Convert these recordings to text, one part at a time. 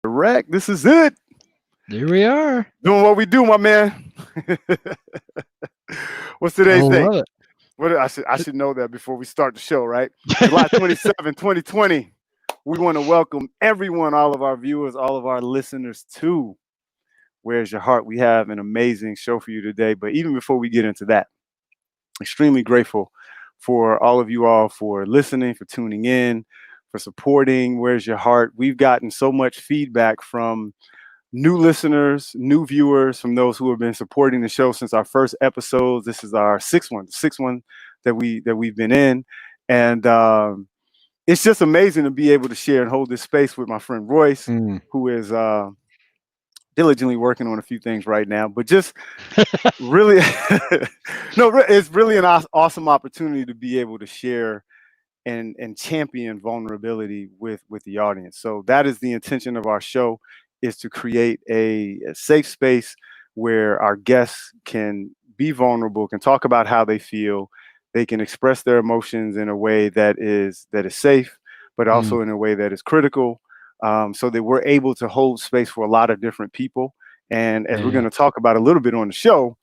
Correct. This is it. Here we are. Doing what we do, my man. What's I today's date? love it. What I should know that before we start the show, right? July 27, 2020. We want to welcome everyone, all of our viewers, all of our listeners to Where's Your Heart? We have an amazing show for you today. But even before we get into that, extremely grateful for all of you all for listening, for tuning in, for supporting Where's Your Heart. We've gotten so much feedback from new listeners, new viewers, from those who have been supporting the show since our first episodes. This is our sixth one that we've been in, and it's just amazing to be able to share and hold this space with my friend Royce, Mm. who is diligently working on a few things right now. But just really, no, it's really an awesome opportunity to be able to share and champion vulnerability with the audience. So that is the intention of our show, is to create a safe space where our guests can be vulnerable, can talk about how they feel, they can express their emotions in a way that is safe, but Mm. also in a way that is critical, so that we're able to hold space for a lot of different people. And as we're going Yeah. to talk about a little bit on the show,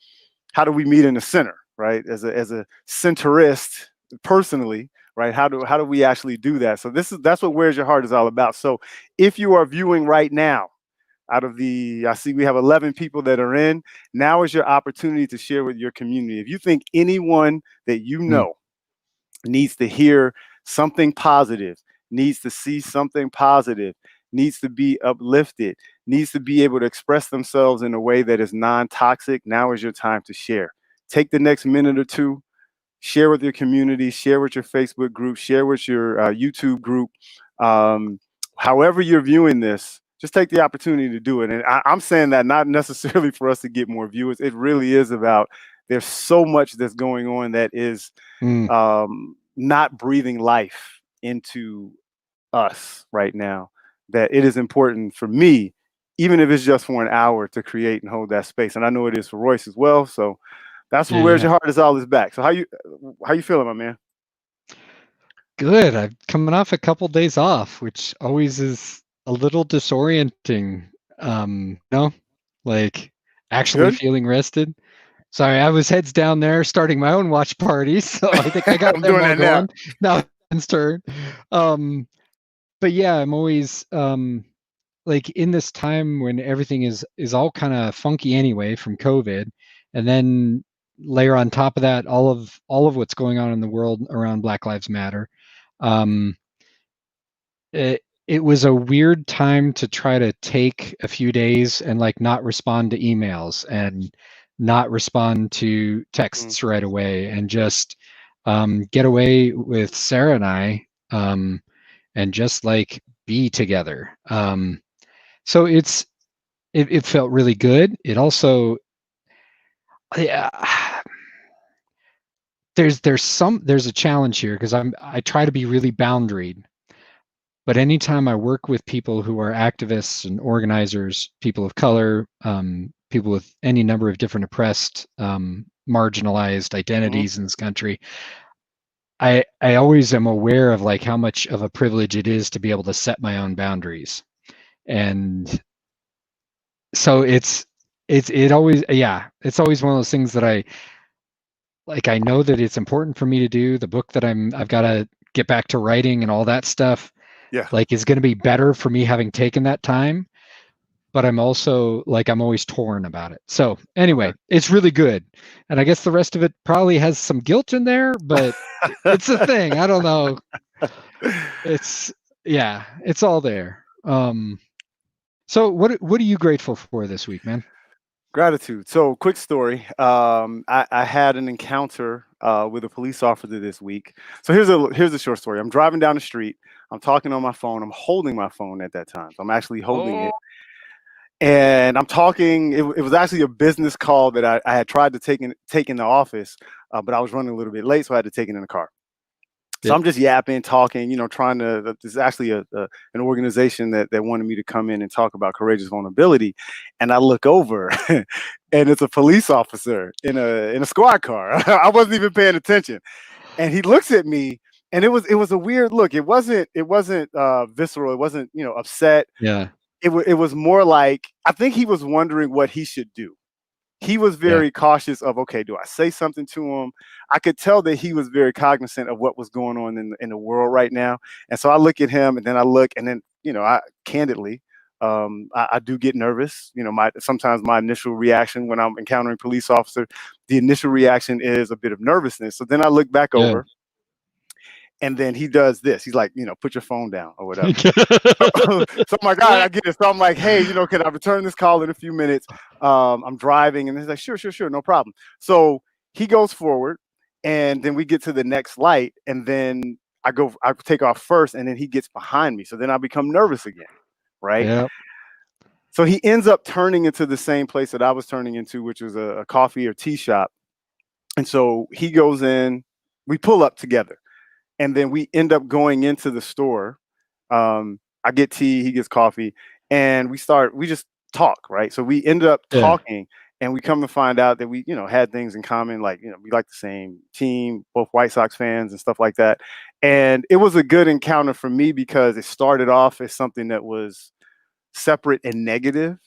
how do we meet in the center, right? As a centerist personally, right? How do we actually do that? So that's what Where's Your Heart is all about. So if you are viewing right now, I see we have 11 people that are in. Now is your opportunity to share with your community. If you think anyone that you Mm. know needs to hear something positive, needs to see something positive, needs to be uplifted, needs to be able to express themselves in a way that is non-toxic, now is your time to share. Take the next minute or two, share with your community, share with your Facebook group, share with your YouTube group. Um, However you're viewing this, just take the opportunity to do it. And I'm saying that not necessarily for us to get more viewers. It really is about, there's so much that's going on that is Mm. not breathing life into us right now, that it is important for me, even if it's just for an hour, to create and hold that space. And I know it is for Royce as well. So that's what Where's Yeah. Your Heart is all is back. So how you feeling, my man? Good. I'm coming off a couple days off, which always is a little disorienting. No, like actually Good. feeling rested. Sorry, I was heads down there starting my own watch parties, so I think I got I'm them doing all that now. going. Now it's turn. Um, but yeah, I'm always like in this time when everything is all kind of funky anyway from COVID, and then layer on top of that all of what's going on in the world around Black Lives Matter. Um, it was a weird time to try to take a few days and like not respond to emails and not respond to Mm. texts right away and just get away with Sarah and I, and just like be together. So it felt really good. It also, yeah, there's a challenge here because I try to be really boundaried. But anytime I work with people who are activists and organizers, people of color, people with any number of different oppressed, marginalized Hmm. identities in this country, I always am aware of like how much of a privilege it is to be able to set my own boundaries. And so it always, yeah, it's always one of those things that I know that it's important for me to do. The book that I've got to get back to writing and all that stuff, Yeah. like, is going to be better for me having taken that time. But I'm also like, I'm always torn about it. So Okay. anyway, it's really good. And I guess the rest of it probably has some guilt in there, but it's a thing. I don't know. It's, yeah, it's all there. So what are you grateful for this week, man? Gratitude. So, quick story. I had an encounter with a police officer this week. So here's a short story. I'm driving down the street. I'm talking on my phone. I'm holding my phone at that time. So I'm actually holding Oh, it, and I'm talking. It was actually a business call that I had tried to take in the office, but I was running a little bit late, so I had to take it in the car. So yeah. I'm just yapping, talking, trying to. There's actually an organization that wanted me to come in and talk about courageous vulnerability, and I look over, and it's a police officer in a squad car. I wasn't even paying attention, and he looks at me, and it was a weird look. It wasn't visceral. It wasn't upset. Yeah. it was more like I think he was wondering what he should do. He was Yeah. very cautious of, okay, do I say something to him? I could tell that he was very cognizant of what was going on in the world right now. And so I look at him, and then I look, and then, I candidly, I do get nervous. Sometimes my initial reaction when I'm encountering police officer, the initial reaction is a bit of nervousness. So then I look back Yeah. over, and then he does this. He's like, put your phone down or whatever. So I'm like, all right, I get it. So I'm like, hey, can I return this call in a few minutes? I'm driving. And he's like, sure, no problem. So he goes forward, and then we get to the next light, and then I take off first, and then he gets behind me. So then I become nervous again, right? Yeah. So he ends up turning into the same place that I was turning into, which was a coffee or tea shop. And so he goes in, we pull up together, and then we end up going into the store. I get tea, he gets coffee, and we just talk, right? So we ended up Yeah. talking, and we come to find out that we, had things in common, like, we like the same team, both White Sox fans and stuff like that. And it was a good encounter for me because it started off as something that was separate and negative.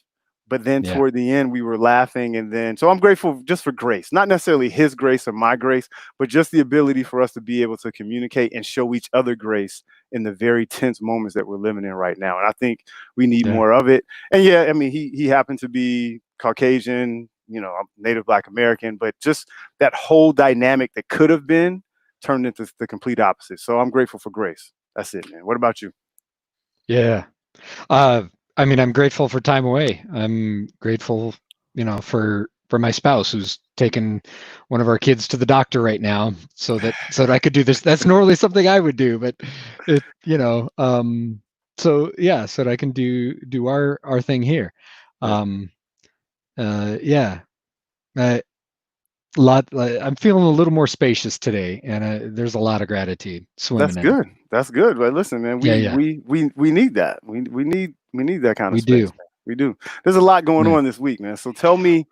But then Yeah. toward the end, we were laughing. And then, so I'm grateful just for grace, not necessarily his grace or my grace, but just the ability for us to be able to communicate and show each other grace in the very tense moments that we're living in right now. And I think we need Yeah. more of it. And yeah, I mean, he happened to be Caucasian, I'm Native Black American, but just that whole dynamic that could have been turned into the complete opposite. So I'm grateful for grace. That's it, man. What about you? Yeah. I mean, I'm grateful for time away. I'm grateful, for my spouse who's taken one of our kids to the doctor right now, so that I could do this. That's normally something I would do, but so yeah, so that I can do our thing here. Yeah. Um, yeah, uh, I'm feeling a little more spacious today, and there's a lot of gratitude That's swimming in it. good. That's good. But listen, man, Yeah, we yeah, we we we need that. We need that kind of we space, do. man. We do. There's a lot going Yeah. on this week, man. So tell me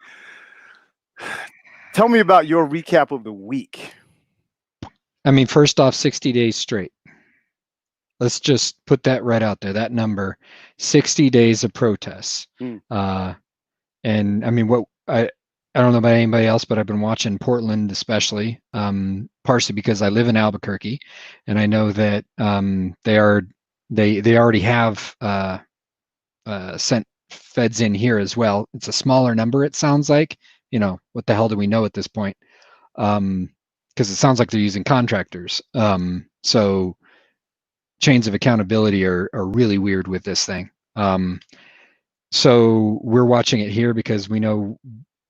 about your recap of the week. I mean, first off, 60 days straight. Let's just put that right out there. That number, 60 days of protests. Mm, Uh, and I mean, I don't know about anybody else, but I've been watching Portland, especially, partially because I live in Albuquerque, and I know that they already have sent feds in here as well. It's a smaller number, it sounds like. What the hell do we know at this point? Because it sounds like they're using contractors. So chains of accountability are really weird with this thing. So we're watching it here because we know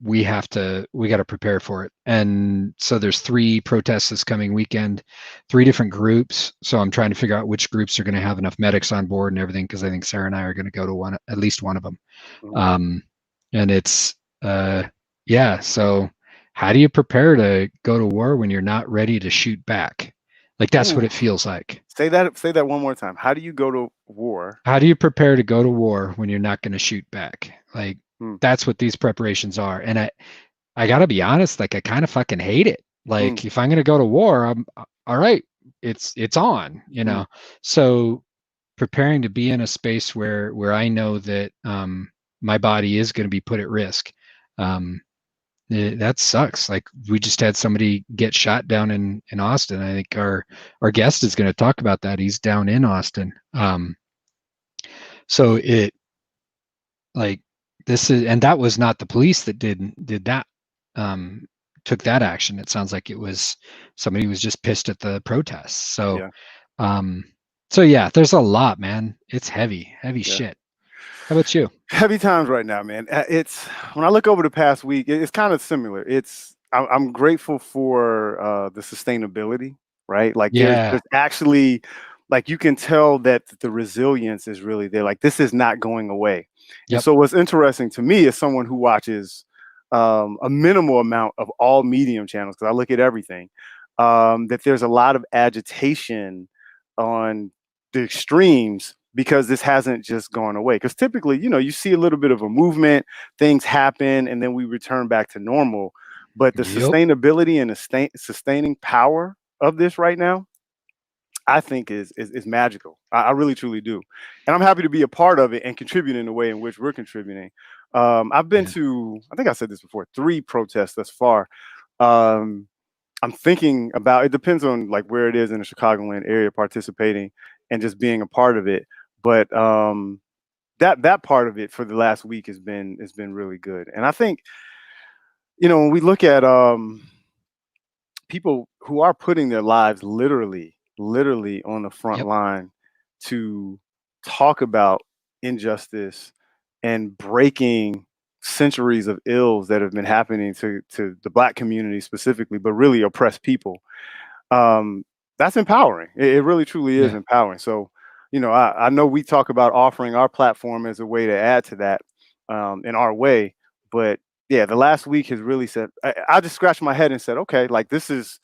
we got to prepare for it. And so there's 3 protests this coming weekend, 3 different groups. So I'm trying to figure out which groups are going to have enough medics on board and everything, because I think Sarah and I are going to go to at least one of them. mm. And it's yeah. So how do you prepare to go to war when you're not ready to shoot back? Like, that's what Ooh. it feels like. Say that one more time. How do you go to war? How do you prepare to go to war when you're not going to shoot back? Like, Mm, that's what these preparations are. And I gotta be honest, like, I kind of fucking hate it. mm, Like, if I'm gonna go to war, I'm all right. It's on. mm. So preparing to be in a space where I know that my body is going to be put at risk. Um, that sucks. Like, we just had somebody get shot down in Austin. I think our guest is going to talk about that. He's down in Austin. So it, like, this is, and that was not the police that did that, took that action. It sounds like it was somebody who was just pissed at the protests. So Yeah. um so yeah, there's a lot, man. It's heavy Yeah. shit. How about you? Heavy times right now, man. It's when I look over the past week, it's kind of similar. I'm grateful for the sustainability, right? Like Yeah. there's actually, like, you can tell that the resilience is really there. Like, this is not going away. And Yep. so what's interesting to me as someone who watches a minimal amount of all medium channels, because I look at everything, that there's a lot of agitation on the extremes because this hasn't just gone away. Because typically, you see a little bit of a movement, things happen, and then we return back to normal. But the Yep. sustainability and the sustaining power of this right now I think is magical. I really truly do, and I'm happy to be a part of it and contribute in the way in which we're contributing. I've been Yeah. to, I think I said this before, 3 protests thus far. Um, I'm thinking about, it depends on like where it is in the Chicagoland area, participating and just being a part of it. But that part of it for the last week has been really good. And I think, when we look at people who are putting their lives literally on the front Yep. line to talk about injustice and breaking centuries of ills that have been happening to the Black community specifically, but really oppressed people. um, that's empowering. It really truly is Yeah. empowering. So, I know we talk about offering our platform as a way to add to that, in our way, but yeah, the last week has really said, I just scratched my head and said, okay, like it's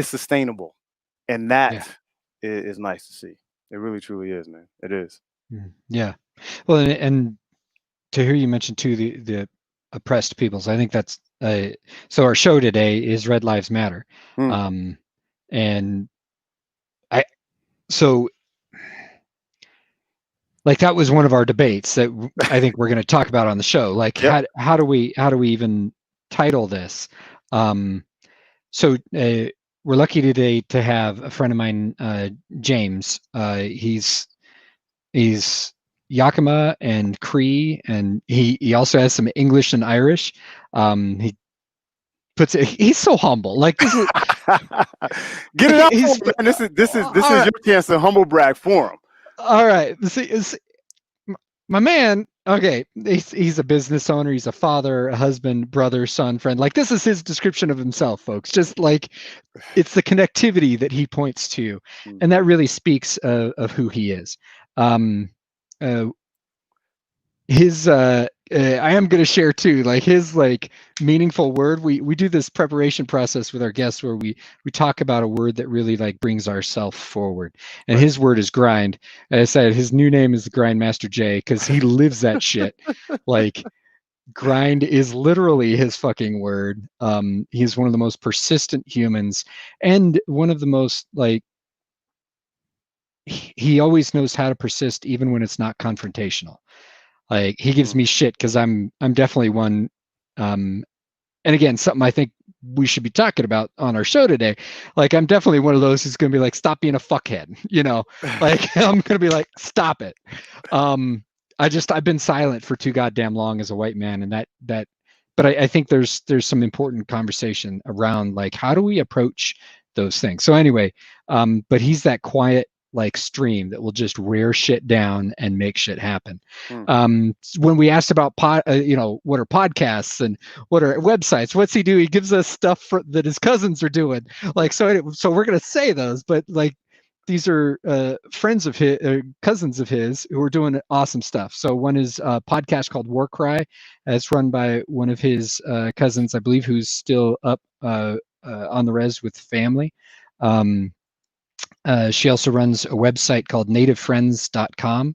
sustainable, and that Yeah. is nice to see. It really truly is, man. It is. Yeah. Well, and to hear you mention too the oppressed peoples, I think that's so. Our show today is Red Lives Matter, Mm, um, and I so like that was one of our debates that I think we're going to talk about on the show. Like yep. how do we even title this? Um, so we're lucky today to have a friend of mine, James. He's Yakima and Cree, and he also has some English and Irish. He puts it. He's so humble. Like this is Get it out for he's him, man. This is all your chance to humble brag for him. right. See, my man, okay, he's a business owner, he's a father, a husband, brother, son, friend. Like this is his description of himself, folks. Just like it's the connectivity that he points to, and that Mhm. really speaks of who he is. Um, uh, his I am going to share too, like his like meaningful word. We do this preparation process with our guests where we talk about a word that really like brings ourself forward, and Right. his word is grind. As I said, his new name is the Grindmaster J because he lives that shit. Like grind is literally his fucking word. He's one of the most persistent humans, and one of the most like he always knows how to persist even when it's not confrontational. Like he gives Mm. me shit because I'm definitely one. Um, and again, something I think we should be talking about on our show today. Like I'm definitely one of those who's going to be like, stop being a fuckhead. Like I'm going to be like, stop it. Um, I've been silent for too goddamn long as a white man, and that. But I think there's some important conversation around like how do we approach those things. So anyway, but he's that quiet like stream that will just rear shit down and make shit happen. Mm. When we asked about what are podcasts and what are websites, what's he do? He gives us stuff that his cousins are doing. Like so we're gonna say those, but like these are friends of his, cousins of his, who are doing awesome stuff. So one is a podcast called War Cry. It's run by one of his cousins, I believe, who's still up on the res with family. Um, she also runs a website called nativefriends.com.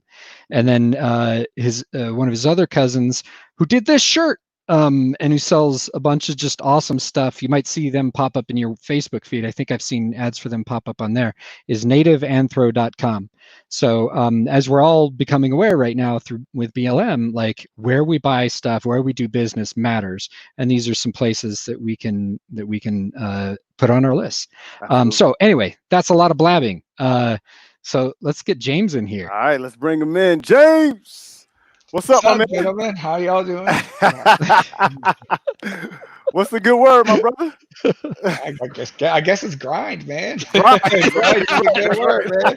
And then his one of his other cousins who did this shirt, and who sells a bunch of just awesome stuff. You might see them pop up in your Facebook feed. I think I've seen ads for them pop up on there, is nativeanthro.com. So as we're all becoming aware right now through with BLM, like where we buy stuff, where we do business matters. And these are some places that we can put on our list. Absolutely. So anyway, that's a lot of blabbing. So let's get James in here. All right, let's bring him in. James, what's up, What's my up, man? gentlemen? How y'all doing? What's the good word, my brother? I guess it's grind, man. Grind. Grind is a good That's word, man.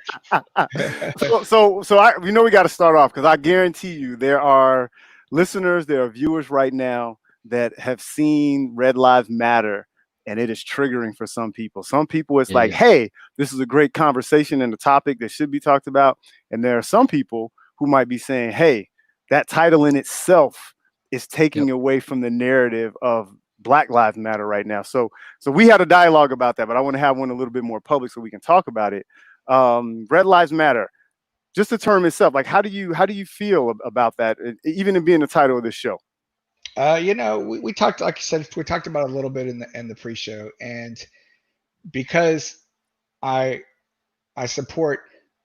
right. So we got to start off because I guarantee you there are listeners, there are viewers right now that have seen Red Lives Matter, and it is triggering for some people. Some people, it's like, Yeah. hey, this is a great conversation and a topic that should be talked about. And there are some people who might be saying, hey, that title in itself is taking Yep. away from the narrative of Black Lives Matter right now. So we had a dialogue about that, but I want to have one a little bit more public so we can talk about it. Red Lives Matter, just the term itself. Like, how do you feel about that, even in being the title of this show? We talked, like I said, we talked about it a little bit in the pre-show, and because I I support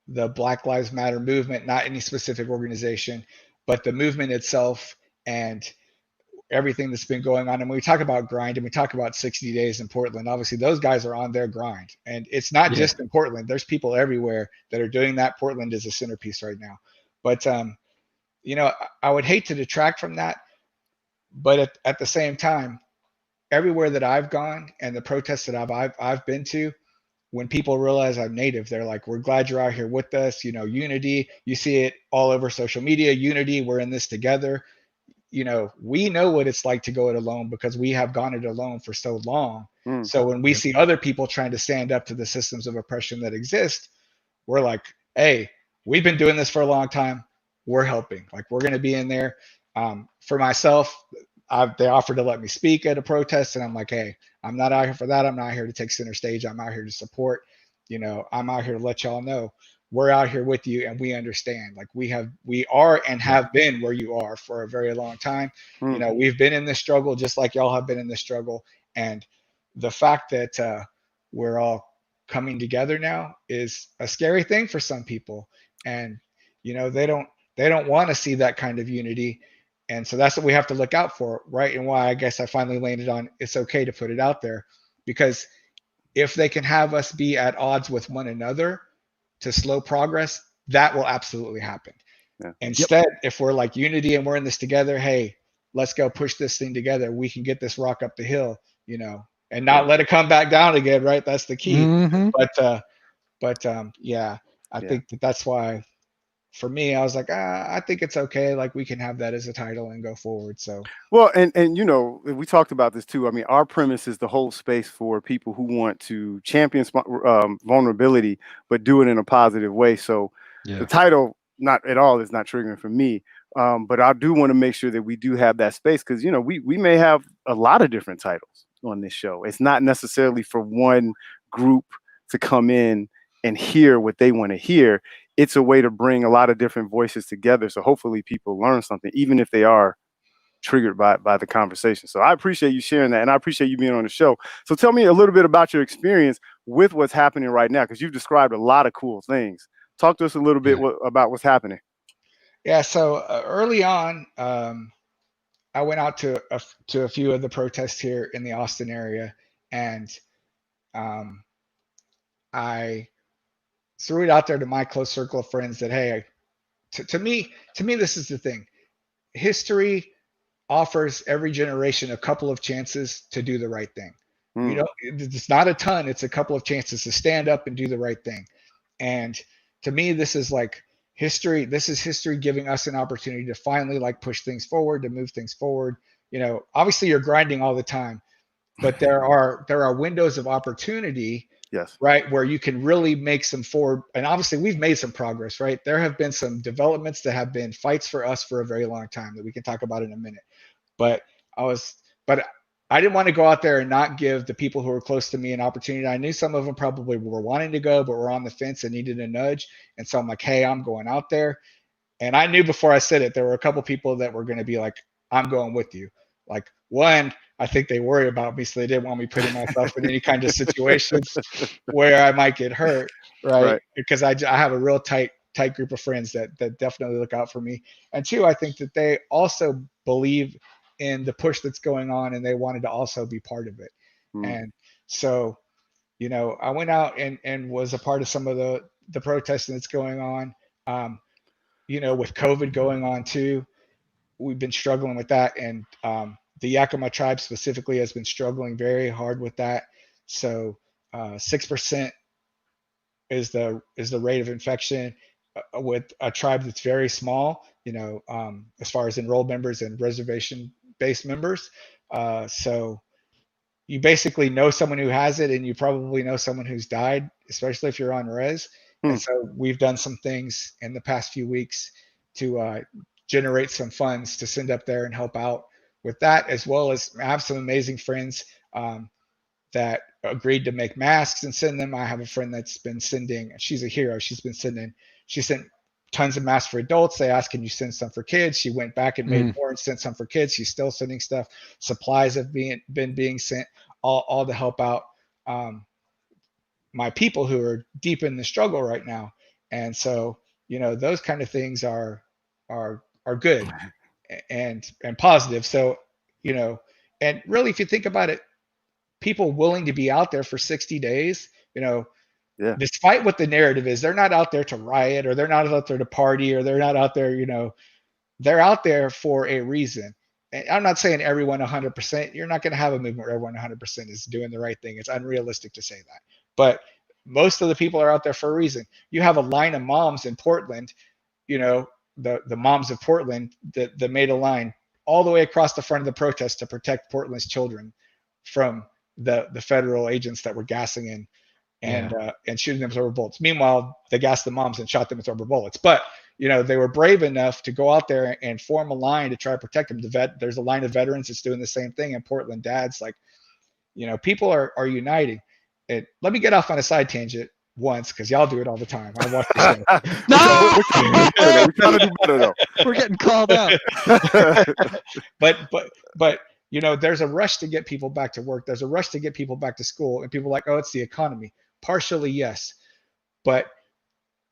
the Black Lives Matter movement, not any specific organization, but the movement itself and everything that's been going on. And when we talk about grind and we talk about 60 days in Portland, obviously those guys are on their grind. And it's not just in Portland. There's people everywhere that are doing that. Portland is a centerpiece right now. But, you know, I would hate to detract from that. But at the same time, everywhere that I've gone and the protests that I've been to, when people realize I'm Native, they're like, we're glad you're out here with us. You know, unity. You see it all over social media. Unity. We're in this together. You know, we know what it's like to go it alone because we have gone it alone for so long. So when we see other people trying to stand up to the systems of oppression that exist, we're like, hey, we've been doing this for a long time. We're helping. Like, we're going to be in there. For myself, they offered to let me speak at a protest, and I'm like, hey, I'm not out here for that. I'm not here to take center stage. I'm out here to support. You know, I'm out here to let y'all know we're out here with you, and we understand. Like, we are and have been where you are for a very long time. You know, we've been in this struggle just like y'all have been in this struggle, and the fact that we're all coming together now is a scary thing for some people, and you know, they don't want to see that kind of unity. And so that's what we have to look out for, right? And why I guess I finally landed on it's okay to put it out there, because if they can have us be at odds with one another to slow progress, that will absolutely happen. Instead, if we're like unity and we're in this together, hey, let's go push this thing together. We can get this rock up the hill, you know, and not let it come back down again, right? That's the key. But yeah, I think that's why. For me, I was like, I think it's okay. Like, we can have that as a title and go forward. So, well, and you know, we talked about this too. I mean, our premise is the whole space for people who want to champion vulnerability, but do it in a positive way. So, the title, not at all, is not triggering for me. But I do want to make sure that we do have that space because, you know, we may have a lot of different titles on this show. It's not necessarily for one group to come in and hear what they want to hear. It's a way to bring a lot of different voices together. So hopefully people learn something, even if they are triggered by the conversation. So I appreciate you sharing that. And I appreciate you being on the show. So tell me a little bit about your experience with what's happening right now, because you've described a lot of cool things. Talk to us a little bit about what's happening. Yeah. So early on, I went out to a few of the protests here in the Austin area, and I threw it out there to my close circle of friends that, hey, to me, this is the thing. History offers every generation a couple of chances to do the right thing. You know, it's not a ton. It's a couple of chances to stand up and do the right thing. And to me, this is like history. This is history giving us an opportunity to finally like push things forward, to move things forward. You know, obviously you're grinding all the time, but there are windows of opportunity, right, where you can really make some forward. And obviously we've made some progress, right? There have been some developments that have been fights for us for a very long time that we can talk about in a minute. But I didn't want to go out there and not give the people who were close to me an opportunity. I knew some of them probably were wanting to go, but were on the fence and needed a nudge. And so I'm like, hey, I'm going out there. And I knew before I said it, there were a couple people that were going to be like, I'm going with you. Like, one, I think they worry about me, so they didn't want me putting myself in any kind of situations where I might get hurt, right? Because I have a real tight group of friends that definitely look out for me. And two, I think that they also believe in the push that's going on, and they wanted to also be part of it. And so, you know, I went out and was a part of some of the protesting that's going on. You know, with COVID going on too, we've been struggling with that. And the Yakima tribe specifically has been struggling very hard with that. So 6% is the rate of infection with a tribe that's very small, you know, as far as enrolled members and reservation-based members. So you basically know someone who has it, and you probably know someone who's died, especially if you're on res. And so we've done some things in the past few weeks to generate some funds to send up there and help out with that, as well as I have some amazing friends that agreed to make masks and send them. I have a friend that's been sending, she's a hero. She sent tons of masks for adults. They asked, can you send some for kids? She went back and made more and sent some for kids. She's still sending stuff. Supplies have been being sent, all to help out my people who are deep in the struggle right now. And so, those kind of things are good and positive. So, and really, if you think about it, people willing to be out there for 60 days, Yeah. despite what the narrative is, they're not out there to riot, or they're not out there to party, or they're not out there, they're out there for a reason. And I'm not saying everyone 100%. You're not going to have a movement where everyone 100% is doing the right thing. It's unrealistic to say that. But most of the people are out there for a reason. You have a line of moms in Portland, the moms of Portland that made a line all the way across the front of the protest to protect Portland's children from the federal agents that were gassing in and shooting them with rubber bullets. Meanwhile, they gassed the moms and shot them with rubber bullets. But they were brave enough to go out there and form a line to try to protect them. There's a line of veterans that's doing the same thing in Portland. Dads, like, people are uniting. Let me get off on a side tangent once, because y'all do it all the time. I watch the show. No! We're trying to do better though. We're getting called out. But there's a rush to get people back to work. There's a rush to get people back to school, and people are like, oh, it's the economy. Partially, yes, but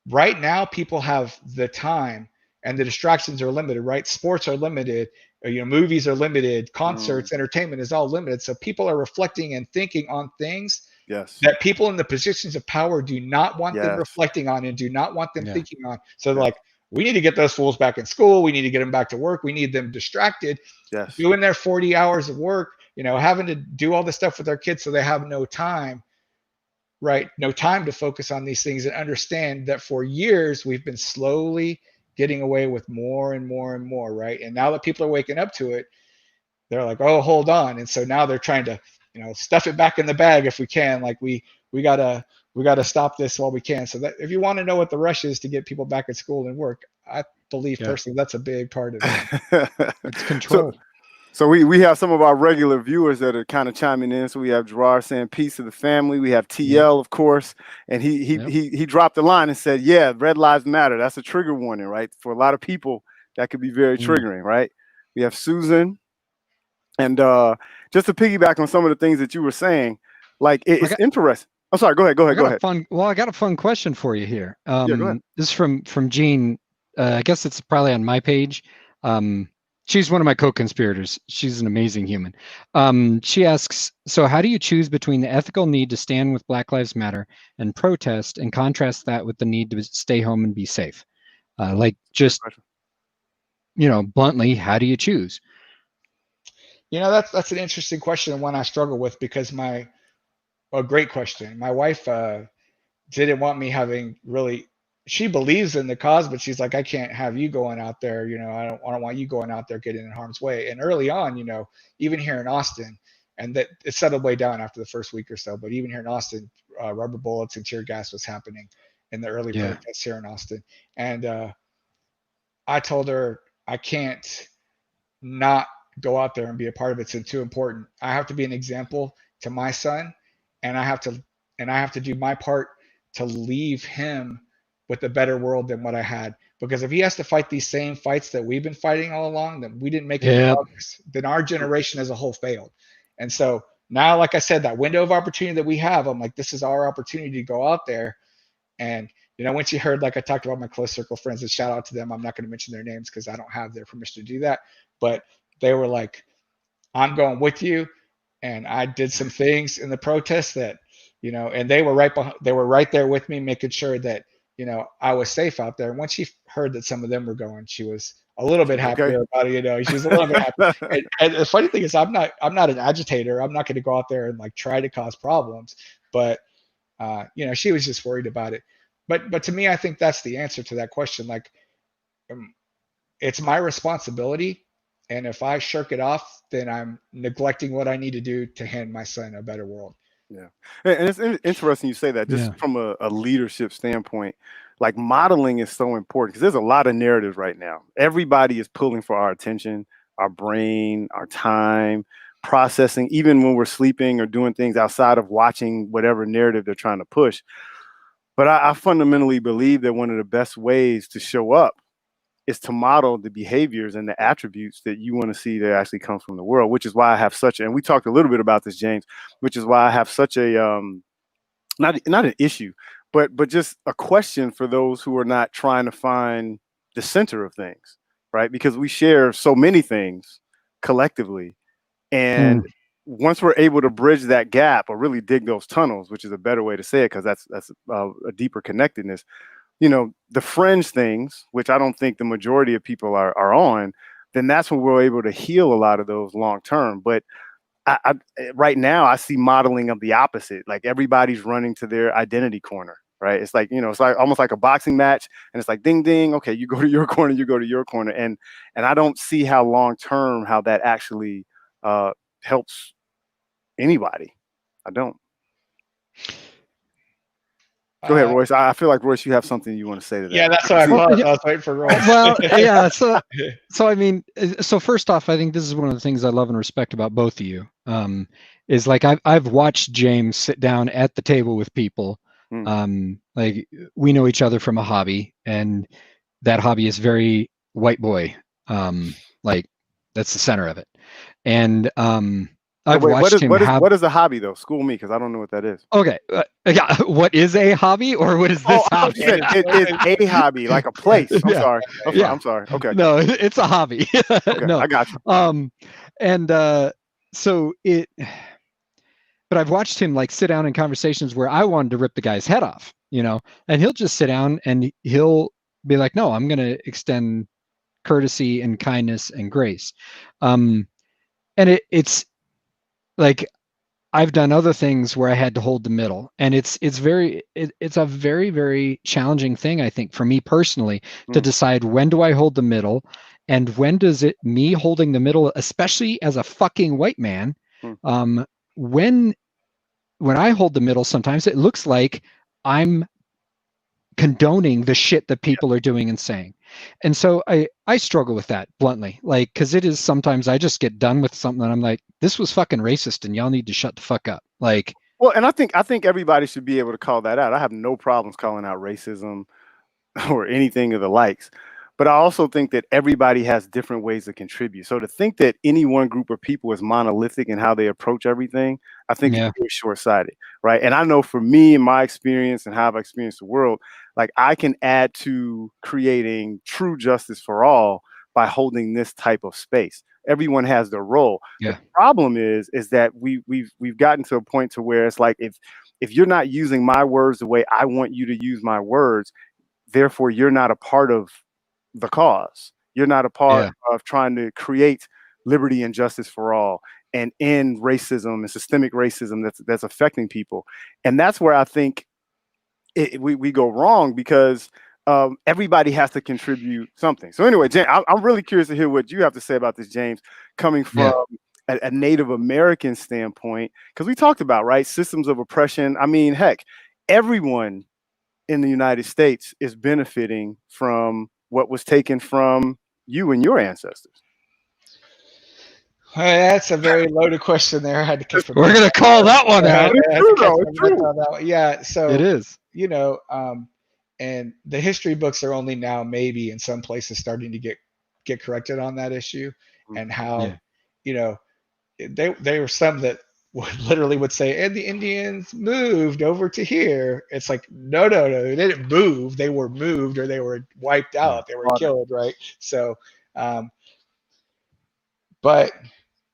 right now people have the time, and the distractions are limited, right? Sports are limited, movies are limited, concerts, entertainment is all limited. So people are reflecting and thinking on things that people in the positions of power do not want them reflecting on and do not want them thinking on. So they're like, we need to get those fools back in school. We need to get them back to work. We need them distracted, doing their 40 hours of work, having to do all this stuff with their kids, so they have no time. Right? No time to focus on these things and understand that for years we've been slowly getting away with more and more and more, right? And now that people are waking up to it, they're like, oh, hold on. And so now they're trying to, stuff it back in the bag if we can. Like we gotta stop this while we can. So that if you want to know what the rush is to get people back at school and work, I believe personally that's a big part of it. It's control. So we have some of our regular viewers that are kind of chiming in. So we have Gerard saying peace to the family. We have TL, of course, and he dropped a line and said, "Yeah, Red Lives Matter." That's a trigger warning, right? For a lot of people, that could be very triggering, right? We have Susan, and just to piggyback on some of the things that you were saying, like it's interesting. I'm sorry. Go ahead. I got a fun question for you here. Yeah, go ahead. This is from Jean. I guess it's probably on my page. She's one of my co-conspirators. She's an amazing human. She asks, so how do you choose between the ethical need to stand with Black Lives Matter and protest, and contrast that with the need to stay home and be safe? Bluntly, how do you choose? That's an interesting question, and one I struggle with, because a great question. My wife didn't want me having really. She believes in the cause, but she's like, I can't have you going out there. I don't want you going out there getting in harm's way. And early on, even here in Austin, and that it settled way down after the first week or so, but even here in Austin, rubber bullets and tear gas was happening in the early protests here in Austin. And I told her, I can't not go out there and be a part of it. It's too important. I have to be an example to my son, and I have to do my part to leave him with a better world than what I had. Because if he has to fight these same fights that we've been fighting all along, then we didn't make any progress. Then our generation as a whole failed. And so now, like I said, that window of opportunity that we have, I'm like, this is our opportunity to go out there. And, when she heard, like I talked about my close circle friends, and shout out to them. I'm not going to mention their names because I don't have their permission to do that. But they were like, I'm going with you. And I did some things in the protest that, and they were right there with me, making sure that, I was safe out there. And when she heard that some of them were going, she was a little bit happier about it. She was a little bit happy. And the funny thing is, I'm not an agitator. I'm not going to go out there and like try to cause problems. But she was just worried about it. But to me, I think that's the answer to that question. Like, it's my responsibility, and if I shirk it off, then I'm neglecting what I need to do to hand my son a better world. Yeah. And it's interesting you say that, just from a leadership standpoint. Like, modeling is so important, because there's a lot of narratives right now. Everybody is pulling for our attention, our brain, our time, processing, even when we're sleeping or doing things outside of watching whatever narrative they're trying to push. But I fundamentally believe that one of the best ways to show up is to model the behaviors and the attributes that you want to see that actually comes from the world, which is why I have and we talked a little bit about this, James, which is why I have such a not an issue, but just a question for those who are not trying to find the center of things, right? Because we share so many things collectively, and once we're able to bridge that gap or really dig those tunnels, which is a better way to say it, because that's a deeper connectedness. The fringe things, which I don't think the majority of people are on, then that's when we're able to heal a lot of those long term. But I right now I see modeling of the opposite. Like everybody's running to their identity corner, right? It's like, it's like almost like a boxing match, and it's like ding ding. Okay, you go to your corner, you go to your corner, and I don't see how long term how that actually helps anybody. I don't. Go ahead, Royce. I feel like Royce, you have something you want to say to that. Yeah, that's what I thought. I was waiting for Royce. Well, yeah. So I mean, so first off, I think this is one of the things I love and respect about both of you. Is like I've watched James sit down at the table with people. Like we know each other from a hobby, and that hobby is very white boy. Like that's the center of it. And I've watched him have. What is a hobby though? School me, because I don't know what that is. Okay, yeah. What is a hobby, or what is this hobby? It is a hobby, like a place. I'm sorry. Yeah. I'm sorry. Okay. No, it's a hobby. Okay, no, I got you. And so it. But I've watched him like sit down in conversations where I wanted to rip the guy's head off, and he'll just sit down and he'll be like, "No, I'm going to extend courtesy and kindness and grace," and it's like I've done other things where I had to hold the middle, and it's a very, very challenging thing, I think, for me personally, to decide when do I hold the middle, and when does it me holding the middle, especially as a fucking white man, when I hold the middle, sometimes it looks like I'm condoning the shit that people are doing and saying. And so I struggle with that bluntly, like, because it is sometimes I just get done with something and I'm like, this was fucking racist and y'all need to shut the fuck up. Like, well, and I think everybody should be able to call that out. I have no problems calling out racism or anything of the likes. But I also think that everybody has different ways to contribute. So to think that any one group of people is monolithic in how they approach everything, I think is very short-sighted, right? And I know for me, in my experience and how I've experienced the world, like I can add to creating true justice for all by holding this type of space. Everyone has their role. Yeah. The problem is that we've gotten to a point to where it's like if you're not using my words the way I want you to use my words, therefore you're not a part of the cause. You're not a part of trying to create liberty and justice for all and end racism and systemic racism that's affecting people. And that's where I think we go wrong, because everybody has to contribute something. So anyway, James, I'm really curious to hear what you have to say about this, James, coming from a Native American standpoint, because we talked about, right, systems of oppression. I mean, heck, everyone in the United States is benefiting from what was taken from you and your ancestors. That's a very loaded question there. I had to catch. We're going to call that one out. It's true. Yeah, so it is. And the history books are only now maybe in some places starting to get corrected on that issue, and how, they were some that literally would say, and the Indians moved over to here. It's like, no, they didn't move. They were moved, or they were wiped out. They were killed, right? So, but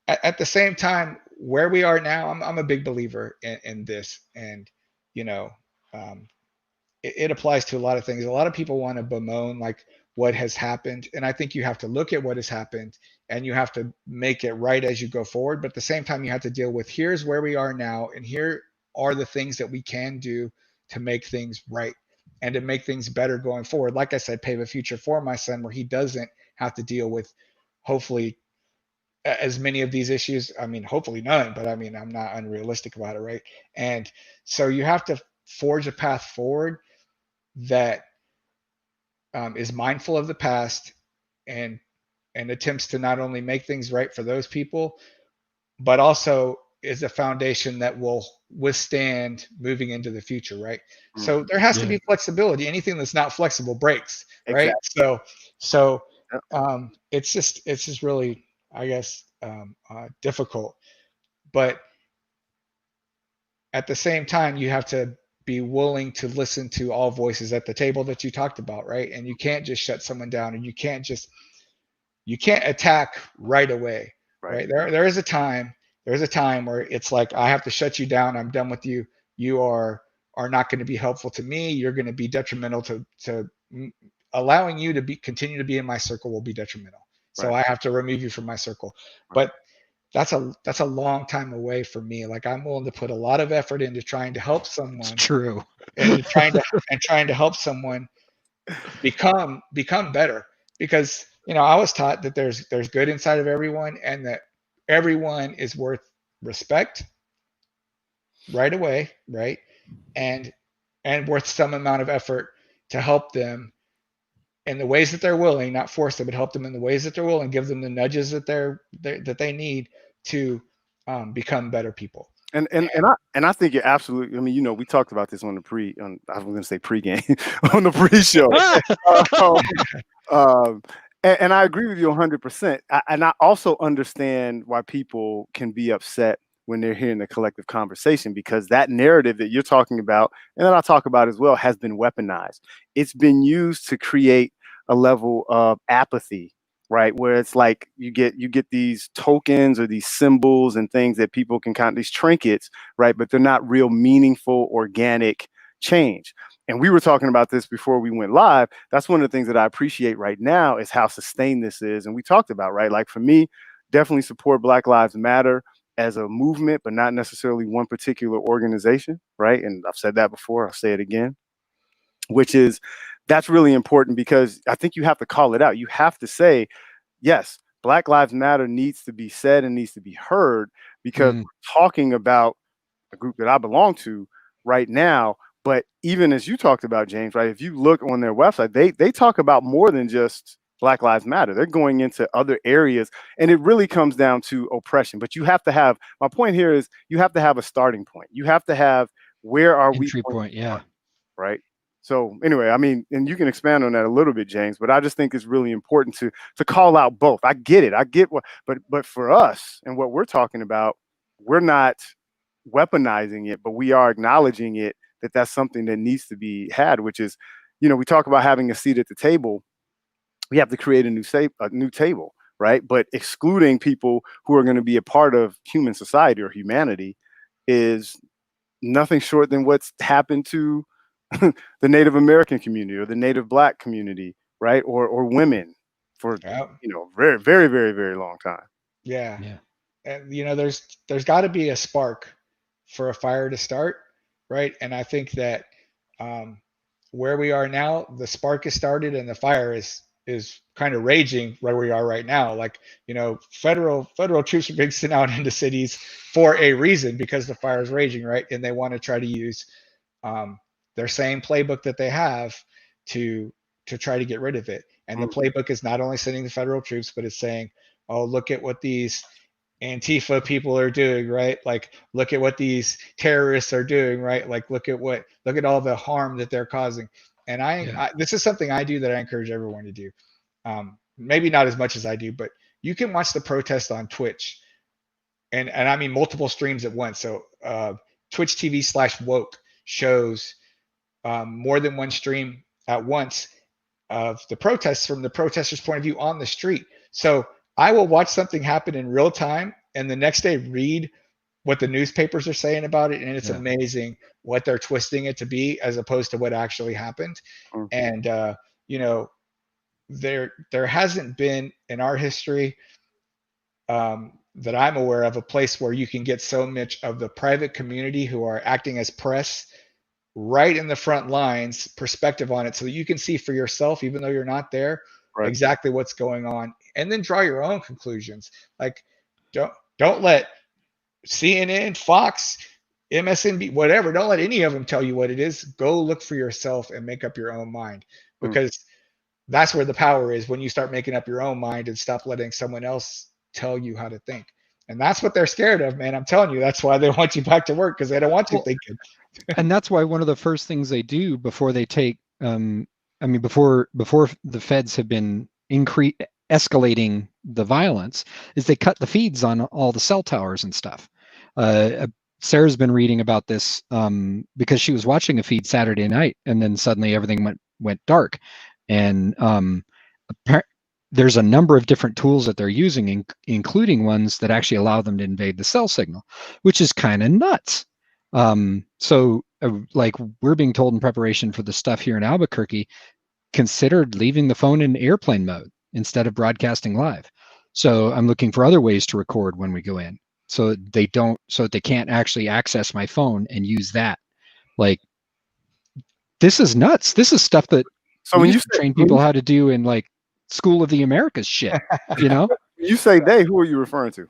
at the same time, where we are now, I'm a big believer in this, and it applies to a lot of things. A lot of people want to bemoan like what has happened, and I think you have to look at what has happened and you have to make it right as you go forward. But at the same time, you have to deal with, here's where we are now, and here are the things that we can do to make things right and to make things better going forward. Like I said, pave a future for my son where he doesn't have to deal with, hopefully, as many of these issues. I mean, hopefully none, but I mean, I'm not unrealistic about it, right? And so you have to forge a path forward that is mindful of the past and attempts to not only make things right for those people, but also is a foundation that will withstand moving into the future, right? So there has to be flexibility. Anything that's not flexible breaks, right? Exactly. So it's just really, I guess, difficult. But at the same time, you have to be willing to listen to all voices at the table that you talked about, right? And you can't just shut someone down, and you can't attack right away, right? There's a time where it's like, I have to shut you down. I'm done with you. You are not going to be helpful to me. You're going to be detrimental to allowing you to continue to be in my circle will be detrimental. So I have to remove you from my circle. But that's a long time away for me. Like, I'm willing to put a lot of effort into trying to help someone. It's true. And trying to help someone become better, because I was taught that there's good inside of everyone, and that everyone is worth respect right away, right? And worth some amount of effort to help them in the ways that they're willing, not force them, but help them in the ways that they're willing, give them the nudges that they need to become better people. And I think you're absolutely. I mean, we talked about this on the I was going to say pregame on the pre-show. And I agree with you 100%. And I also understand why people can be upset when they're hearing the collective conversation, because that narrative that you're talking about, and that I talk about as well, has been weaponized. It's been used to create a level of apathy, right? Where it's like you get these tokens or these symbols and things that people can count, these trinkets, right? But they're not real meaningful, organic change. And we were talking about this before we went live. That's one of the things that I appreciate right now is how sustained this is. And we talked about, right? Like, for me, definitely support Black Lives Matter as a movement, but not necessarily one particular organization, right? And I've said that before, I'll say it again, that's really important, because I think you have to call it out. You have to say, yes, Black Lives Matter needs to be said and needs to be heard, because we're talking about a group that I belong to right now. But even as you talked about, James, right? If you look on their website, they talk about more than just Black Lives Matter. They're going into other areas, and it really comes down to oppression. But you have to have, my point here is, you have to have a starting point. You have to have, where are we? Entry point, yeah. Right. So anyway, I mean, and you can expand on that a little bit, James, but I just think it's really important to call out both. I get it. I get but for us and what we're talking about, we're not weaponizing it, but we are acknowledging it, that that's something that needs to be had, which is, we talk about having a seat at the table. We have to create a new table, right? But excluding people who are going to be a part of human society or humanity is nothing short than what's happened to the Native American community or the Native Black community, right? Or women for, very, very, very, very long time. Yeah. And, there's got to be a spark for a fire to start, right? And I think that where we are now, the spark has started and the fire is kind of raging where we are right now. Like, federal troops are being sent out into cities for a reason, because the fire is raging, right? And they want to try to use their same playbook that they have to try to get rid of it. And the playbook is not only sending the federal troops, but it's saying, oh, look at what these Antifa people are doing, right? Like, look at what these terrorists are doing, right? Like, look at all the harm that they're causing. And I this is something I do that I encourage everyone to do. Maybe not as much as I do, but you can watch the protest on Twitch, and I mean multiple streams at once. So Twitch TV/woke shows more than one stream at once of the protests from the protesters' point of view on the street. So I will watch something happen in real time, and the next day read what the newspapers are saying about it, and it's amazing what they're twisting it to be as opposed to what actually happened. And there hasn't been in our history that I'm aware of a place where you can get so much of the private community who are acting as press right in the front lines perspective on it, so that you can see for yourself, even though you're not there, exactly what's going on, and then draw your own conclusions. Like, don't let CNN, Fox, MSNBC, whatever, don't let any of them tell you what it is. Go look for yourself and make up your own mind, because that's where the power is, when you start making up your own mind and stop letting someone else tell you how to think. And that's what they're scared of, man. I'm telling you, that's why they want you back to work, because they don't want you thinking. And that's why one of the first things they do before they take, before the feds have been escalating the violence, is they cut the feeds on all the cell towers and stuff. Sarah's been reading about this because she was watching a feed Saturday night, and then suddenly everything went dark, and there's a number of different tools that they're using, including ones that actually allow them to invade the cell signal, which is kind of nuts. Like we're being told in preparation for the stuff here in Albuquerque, considered leaving the phone in airplane mode instead of broadcasting live. So I'm looking for other ways to record when we go in, so they can't actually access my phone and use that. Like, this is nuts. This is stuff that we used to train people how to do in like School of the Americas shit, you know? You say they, who are you referring to?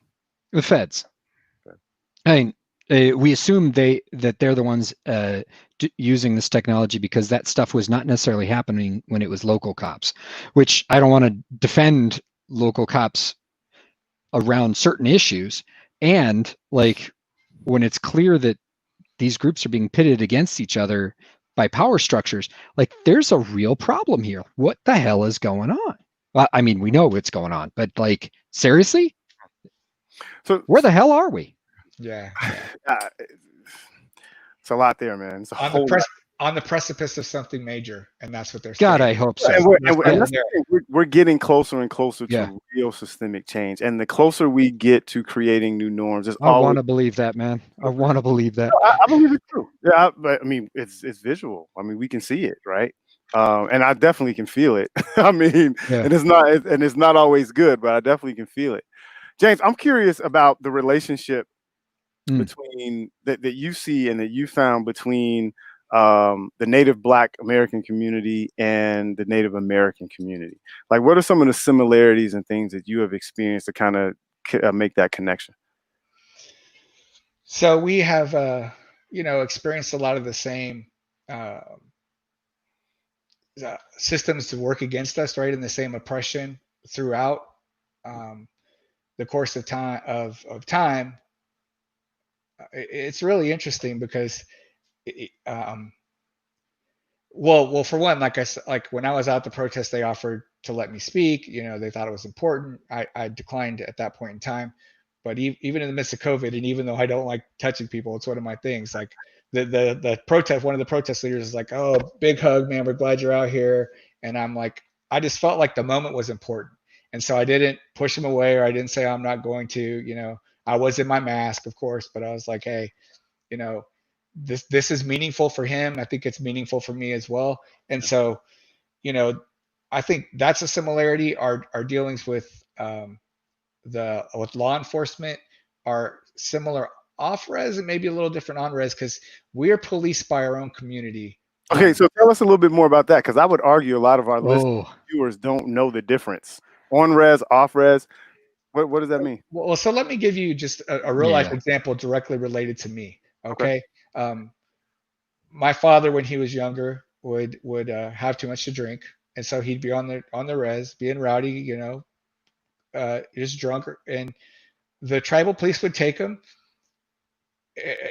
The feds. Okay. I mean, we assume that they're the ones using this technology because that stuff was not necessarily happening when it was local cops, which I don't want to defend local cops around certain issues. And like, when it's clear that these groups are being pitted against each other by power structures, like there's a real problem here. What the hell is going on? Well, I mean, we know what's going on, but like, seriously? So where the hell are we? Yeah. It's a lot there, man. It's on the precipice of something major, and that's what they're saying. God, I hope so. We're getting closer and closer to real systemic change, and the closer we get to creating new norms, I want to believe that, man. I want to believe that. I believe it's true. Yeah, but I mean, it's visual. I mean, we can see it, right? And I definitely can feel it. I mean, and it's not always good, but I definitely can feel it. James, I'm curious about the relationship between that you see and that you found between the Native Black American community and the Native American community. Like, what are some of the similarities and things that you have experienced to kind of make that connection? So we have, experienced a lot of the same systems to work against us, right? And the same oppression throughout the course of time. It's really interesting because well, for one, like when I was out the protest, they offered to let me speak. They thought it was important. I declined at that point in time. But even in the midst of COVID, and even though I don't like touching people, it's one of my things. Like the protest, one of the protest leaders is like, "Oh, big hug, man. We're glad you're out here." And I'm like, I just felt like the moment was important, and so I didn't push him away, or I didn't say I'm not going to. I was in my mask, of course, but I was like, hey, this is meaningful for him. I think it's meaningful for me as well. And so, I think that's a similarity. Our dealings with with law enforcement are similar off res and maybe a little different on res because we're policed by our own community. Okay, so tell us a little bit more about that, because I would argue a lot of our viewers don't know the difference. On res, off res. What does that mean? Well, so let me give you just a real life example directly related to me. Okay. My father, when he was younger, would have too much to drink, and so he'd be on the res, being rowdy, just drunk, and the tribal police would take him.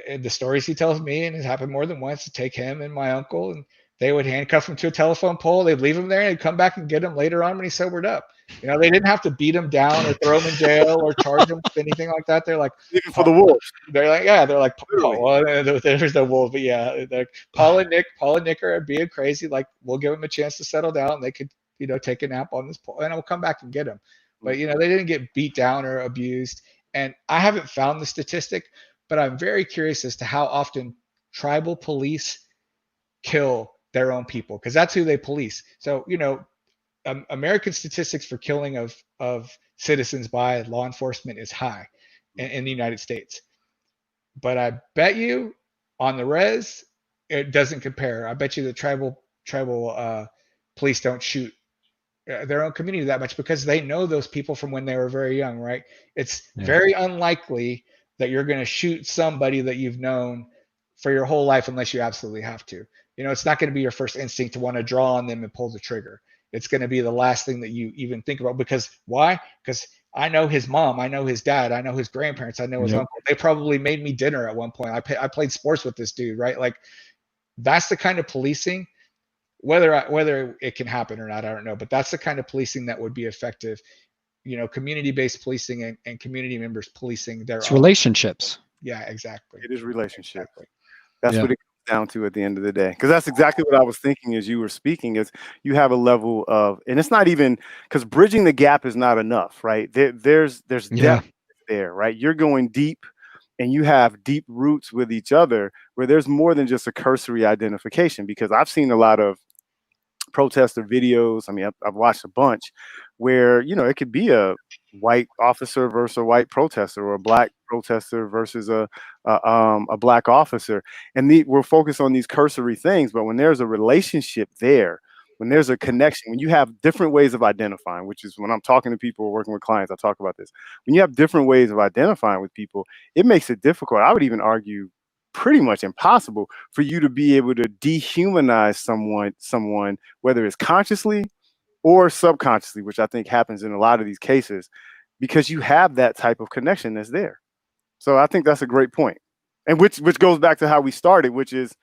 And the stories he tells me, and it happened more than once, to take him and my uncle, and they would handcuff him to a telephone pole. They'd leave him there, and they'd come back and get him later on when he sobered up. They didn't have to beat him down or throw him in jail or charge him with anything like that. They're like, even for the wolves. They're like, they're like, there's no wolves, but like Paul and Nick are being crazy. Like, we'll give him a chance to settle down. They could, take a nap on this pole, and I'll come back and get him. But they didn't get beat down or abused. And I haven't found the statistic, but I'm very curious as to how often tribal police kill their own people, because that's who they police. So, American statistics for killing of citizens by law enforcement is high in the United States. But I bet you on the res, it doesn't compare. I bet you the tribal police don't shoot their own community that much because they know those people from when they were very young, right? It's very unlikely that you're going to shoot somebody that you've known for your whole life unless you absolutely have to. It's not going to be your first instinct to want to draw on them and pull the trigger. It's going to be the last thing that you even think about. Because why? Because I know his mom, I know his dad, I know his grandparents, I know his uncle. They probably made me dinner at one point. I played sports with this dude, right? Like, that's the kind of policing. Whether it can happen or not, I don't know. But that's the kind of policing that would be effective. Community-based policing and community members policing their relationships. Yeah, exactly. It is relationship. Exactly. That's what it comes down to at the end of the day. Because that's exactly what I was thinking as you were speaking. Is you have a level of, and it's not even because bridging the gap is not enough, right? There's depth there, right? You're going deep, and you have deep roots with each other, where there's more than just a cursory identification. Because I've seen a lot of protester videos. I mean, I've watched a bunch where, you know, it could be a white officer versus a white protester, or a black protester versus a black officer, and we're focused on these cursory things. But when there's a relationship there, when there's a connection, when you have different ways of identifying, which is when I'm talking to people or working with clients, I talk about this. When you have different ways of identifying with people, it makes it difficult. I would even argue pretty much impossible for you to be able to dehumanize someone, whether it's consciously or subconsciously, which I think happens in a lot of these cases, because you have that type of connection that's there. So I think that's a great point. And which goes back to how we started, which is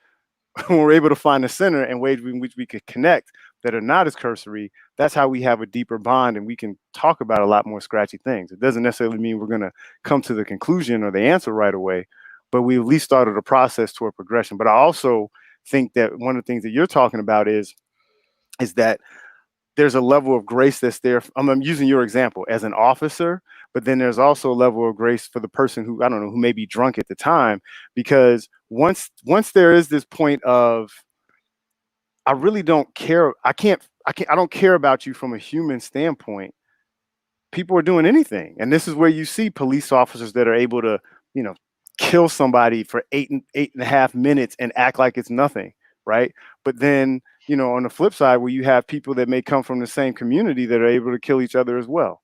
when we're able to find a center and ways in which we could connect that are not as cursory, that's how we have a deeper bond, and we can talk about a lot more scratchy things. It doesn't necessarily mean we're going to come to the conclusion or the answer right away, but we at least started a process toward progression. But I also think that one of the things that you're talking about is that there's a level of grace that's there. I'm using your example as an officer, but then there's also a level of grace for the person who, I don't know, who may be drunk at the time, because once there is this point of, I really don't care. I don't care about you from a human standpoint. People are doing anything. And this is where you see police officers that are able to, you know, kill somebody for eight and a half minutes and act like it's nothing. Right. But then, you know, on the flip side, where you have people that may come from the same community that are able to kill each other as well.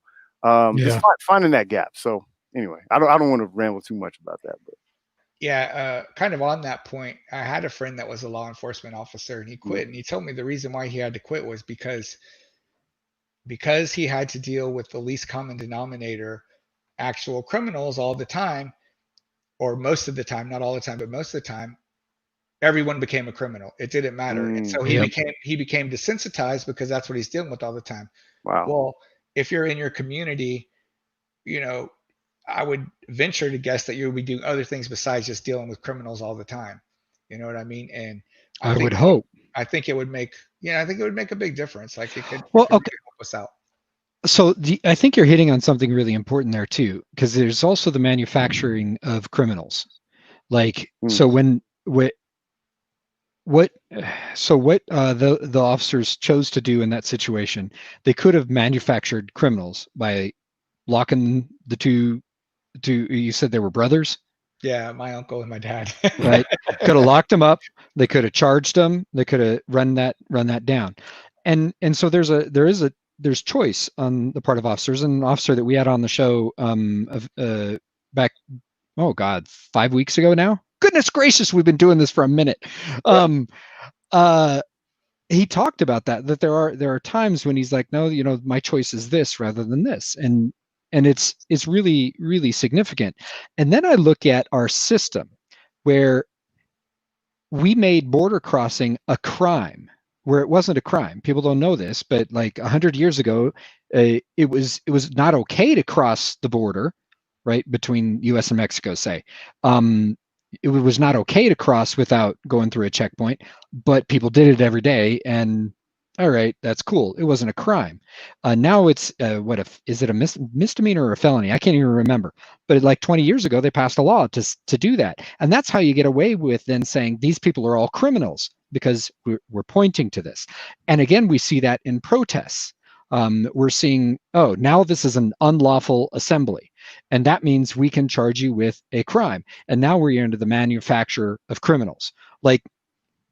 Just finding that gap. So anyway, I don't want to ramble too much about that, but Yeah, kind of on that point, I had a friend that was a law enforcement officer, and he quit. And he told me the reason why he had to quit was because he had to deal with the least common denominator, actual criminals all the time, or most of the time, not all the time, but most of the time, everyone became a criminal. It didn't matter. And so he became desensitized because that's what he's dealing with all the time. Wow. Well, if you're in your community, you know, I would venture to guess that you would be doing other things besides just dealing with criminals all the time. You know what I mean? And I would hope. I think it would make, I think it would make a big difference. Like it could, well, really help us out. So I think you're hitting on something really important there too, because there's also the manufacturing of criminals. Like, so what the officers chose to do in that situation, they could have manufactured criminals by locking the two. You said they were brothers? Yeah, my uncle and my dad. Right. Could have locked them up. They could have charged them. They could have run that down. And so there's choice on the part of officers. And an officer that we had on the show back, 5 weeks ago now. Goodness gracious, we've been doing this for a minute. He talked about that there are times when he's like, no, you know, my choice is this rather than this. And it's really, really significant. And then I look at our system where we made border crossing a crime where it wasn't a crime. People don't know this, but like 100 years ago, it was not okay to cross the border, right, between U.S. and Mexico, say. It was not okay to cross without going through a checkpoint, but people did it every day, and all right, that's cool. It wasn't a crime. Now it's is it a misdemeanor or a felony? I can't even remember. But like 20 years ago, they passed a law to do that, and that's how you get away with then saying these people are all criminals, because we're pointing to this. And again, we see that in protests. We're seeing, now this is an unlawful assembly, and that means we can charge you with a crime. And now we're into the manufacture of criminals. Like,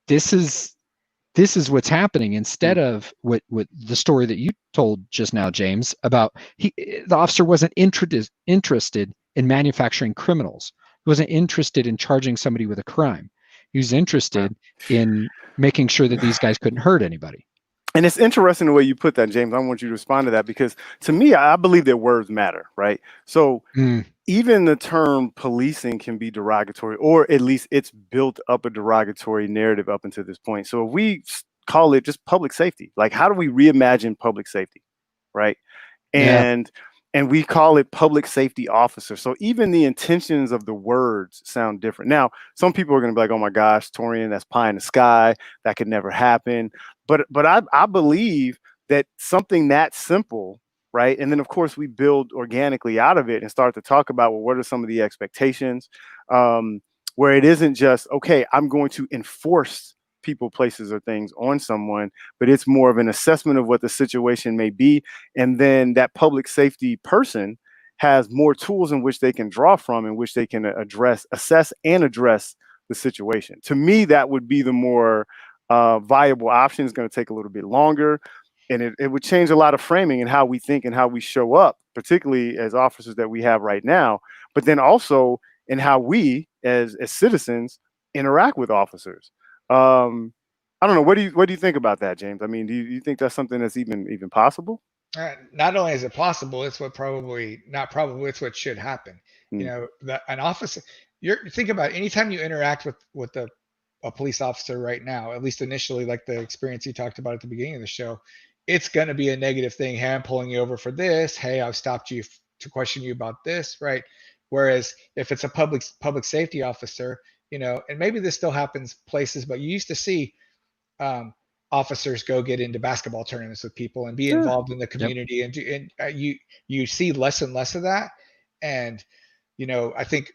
this is what's happening, instead of what the story that you told just now, James, about the officer wasn't interested in manufacturing criminals. He wasn't interested in charging somebody with a crime. He was interested in making sure that these guys couldn't hurt anybody. And it's interesting the way you put that, James. I want you to respond to that, because to me, I believe that words matter, right? So even the term policing can be derogatory, or at least it's built up a derogatory narrative up until this point. So if we call it just public safety, like, how do we reimagine public safety, right? And and we call it public safety officer. So even the intentions of the words sound different. Now, some people are going to be like, "Oh my gosh, Torian, that's pie in the sky. That could never happen." But I believe that something that simple, right? And then of course we build organically out of it and start to talk about, well, what are some of the expectations, where it isn't just, okay, I'm going to enforce people, places, or things on someone, but it's more of an assessment of what the situation may be. And then that public safety person has more tools in which they can draw from, in which they can assess and address the situation. To me, that would be the more viable option. It's going to take a little bit longer, and it would change a lot of framing and how we think and how we show up, particularly as officers that we have right now, but then also in how we as citizens interact with officers. I don't know. What do you think about that, James? I mean, do you think that's something that's even possible? Not only is it possible, it's what probably not probably it's what should happen. Mm. An officer. You're think about it, anytime you interact with a police officer right now, at least initially, like the experience you talked about at the beginning of the show, it's going to be a negative thing. Hey, I'm pulling you over for this. Hey, I've stopped you to question you about this, right? Whereas if it's a public safety officer, and maybe this still happens places, but you used to see um, officers go get into basketball tournaments with people and be Yeah. involved in the community, you see less and less of that. And I think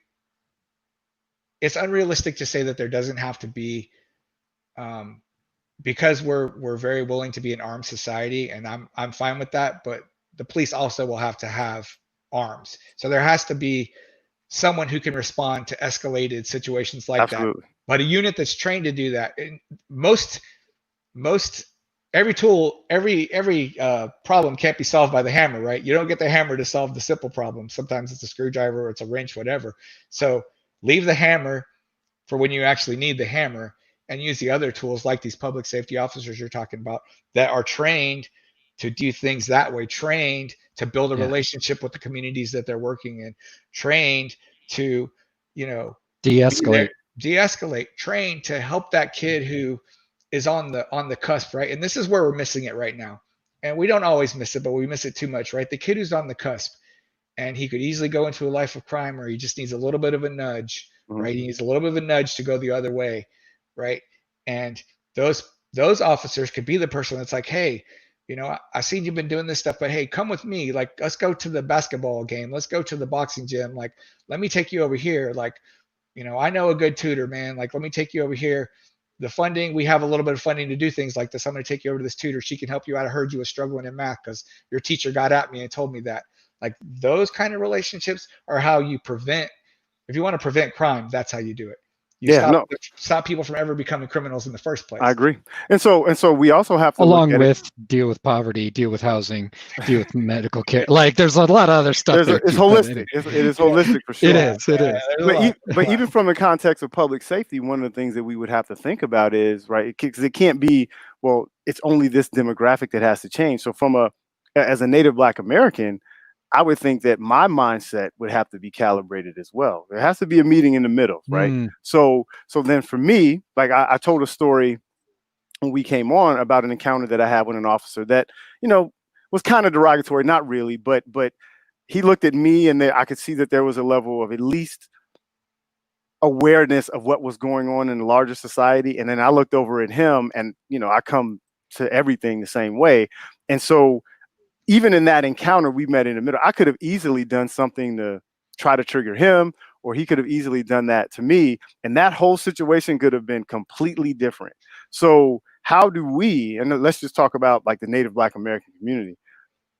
it's unrealistic to say that there doesn't have to be, because we're very willing to be an armed society, and I'm fine with that. But the police also will have to have arms, so there has to be someone who can respond to escalated situations like Absolutely. that. But a unit that's trained to do that. And most every tool, every problem can't be solved by the hammer, right? You don't get the hammer to solve the simple problem. Sometimes it's a screwdriver or it's a wrench, whatever. So leave the hammer for when you actually need the hammer, and use the other tools like these public safety officers you're talking about that are trained to do things that way, trained to build a relationship with the communities that they're working in, trained to, de-escalate. de-escalate, trained to help that kid who is on the cusp, right? And this is where we're missing it right now. And we don't always miss it, but we miss it too much, right? The kid who's on the cusp, and he could easily go into a life of crime, or he just needs a little bit of a nudge, right? He needs a little bit of a nudge to go the other way, right? And those officers could be the person that's like, hey, I seen you've been doing this stuff, but hey, come with me. Like, let's go to the basketball game. Let's go to the boxing gym. Like, let me take you over here. Like, I know a good tutor, man. Like, let me take you over here. The funding, we have a little bit of funding to do things like this. I'm going to take you over to this tutor. She can help you out. I heard you were struggling in math because your teacher got at me and told me that. Like, those kind of relationships are how you prevent. If you want to prevent crime, that's how you do it. You stop people from ever becoming criminals in the first place. I agree. And so we also have to along with deal with poverty, deal with housing, deal with medical care. Like, there's a lot of other stuff there. It's holistic. It is holistic for sure. It is. But even from the context of public safety, one of the things that we would have to think about is, right, because it can't be, well, it's only this demographic that has to change. So as a Native Black American, I would think that my mindset would have to be calibrated as well. There has to be a meeting in the middle, right? So then for me, like I told a story when we came on about an encounter that I had with an officer that, was kind of derogatory, not really, but he looked at me and I could see that there was a level of at least awareness of what was going on in the larger society. And then I looked over at him and, I come to everything the same way. And so even in that encounter, we met in the middle. I could have easily done something to try to trigger him, or he could have easily done that to me. And that whole situation could have been completely different. So how do we, and let's just talk about like the Native Black American community,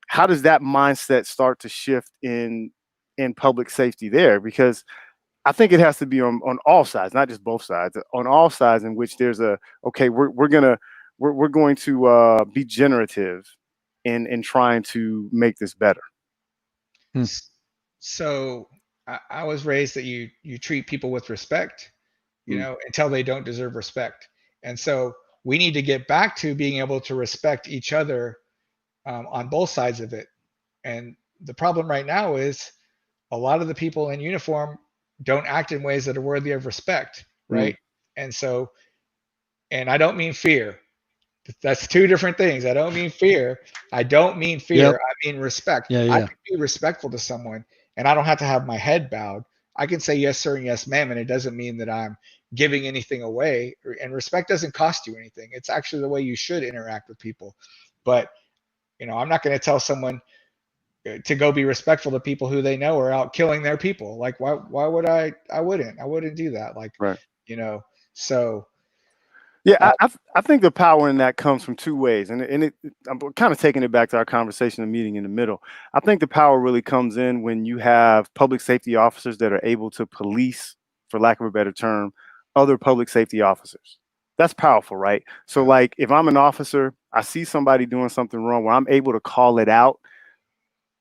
how does that mindset start to shift in public safety there? Because I think it has to be on all sides, not just both sides, on all sides, in which there's we're going to be generative in trying to make this better. So I was raised that you treat people with respect, until they don't deserve respect. And so we need to get back to being able to respect each other on both sides of it. And the problem right now is a lot of the people in uniform don't act in ways that are worthy of respect, right? And so, and I don't mean fear. That's two different things. I don't mean fear. I don't mean fear. Yep. I mean respect. Yeah, I yeah. can be respectful to someone, and I don't have to have my head bowed. I can say yes, sir, and yes, ma'am, and it doesn't mean that I'm giving anything away. And respect doesn't cost you anything. It's actually the way you should interact with people. But I'm not going to tell someone to go be respectful to people who they know are out killing their people. Like, why would I? I wouldn't do that. Like, Right. So. Yeah, I think the power in that comes from two ways, and I'm kind of taking it back to our conversation, the meeting in the middle. I think the power really comes in when you have public safety officers that are able to police, for lack of a better term, other public safety officers. That's powerful, right? So, like, if I'm an officer, I see somebody doing something wrong, where I'm able to call it out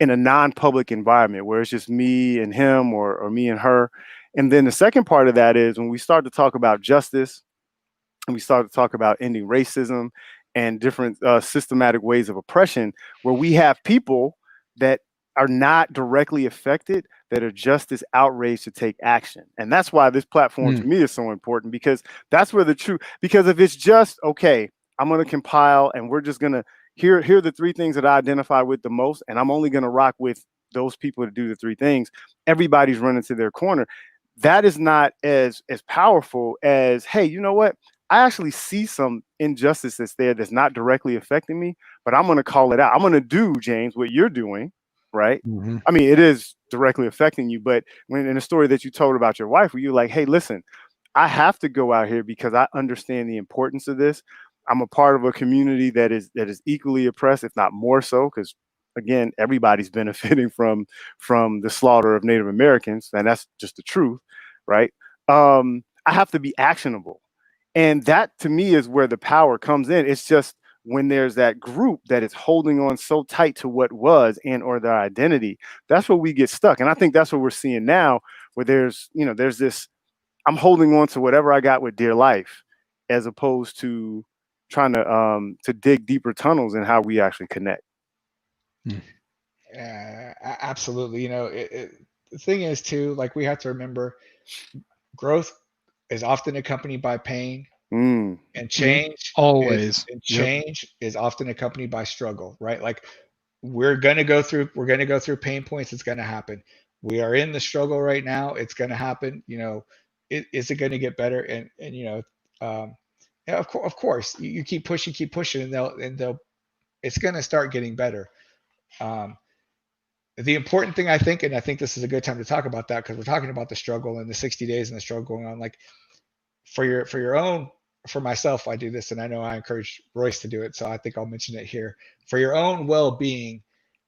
in a non-public environment where it's just me and him or me and her. And then the second part of that is when we start to talk about justice, and we started to talk about ending racism and different systematic ways of oppression, where we have people that are not directly affected that are just as outraged to take action. And that's why this platform to me is so important, because that's where the truth, because if it's just, okay, I'm going to compile and we're just going to here are the three things that I identify with the most, and I'm only going to rock with those people to do the three things, everybody's running to their corner. That is not as powerful as, hey, you know what? I actually see some injustice that's there that's not directly affecting me, but I'm going to call it out. I'm going to do, James, what you're doing, right? Mm-hmm. I mean, it is directly affecting you, but when in the story that you told about your wife, where you're like, hey, listen, I have to go out here because I understand the importance of this. I'm a part of a community that is equally oppressed, if not more so, because again, everybody's benefiting from the slaughter of Native Americans, and that's just the truth, right? I have to be actionable. And that to me is where the power comes in. It's just when there's that group that is holding on so tight to what was and or their identity, that's where we get stuck. And I think that's what we're seeing now, where there's this, I'm holding on to whatever I got with dear life, as opposed to trying to dig deeper tunnels in how we actually connect. Absolutely. The thing is too, like, we have to remember, growth is often accompanied by pain, and change always is often accompanied by struggle, right? Like, we're gonna go through pain points. It's gonna happen. We are in the struggle right now. It's gonna happen. Is it gonna get better? And yeah, of course, you keep pushing, and they'll it's gonna start getting better. The important thing, I think, and I think this is a good time to talk about that, because we're talking about the struggle and the 60 days and the struggle going on. Like, for myself, I do this, and I know I encourage Royce to do it, so I think I'll mention it here. For your own well-being,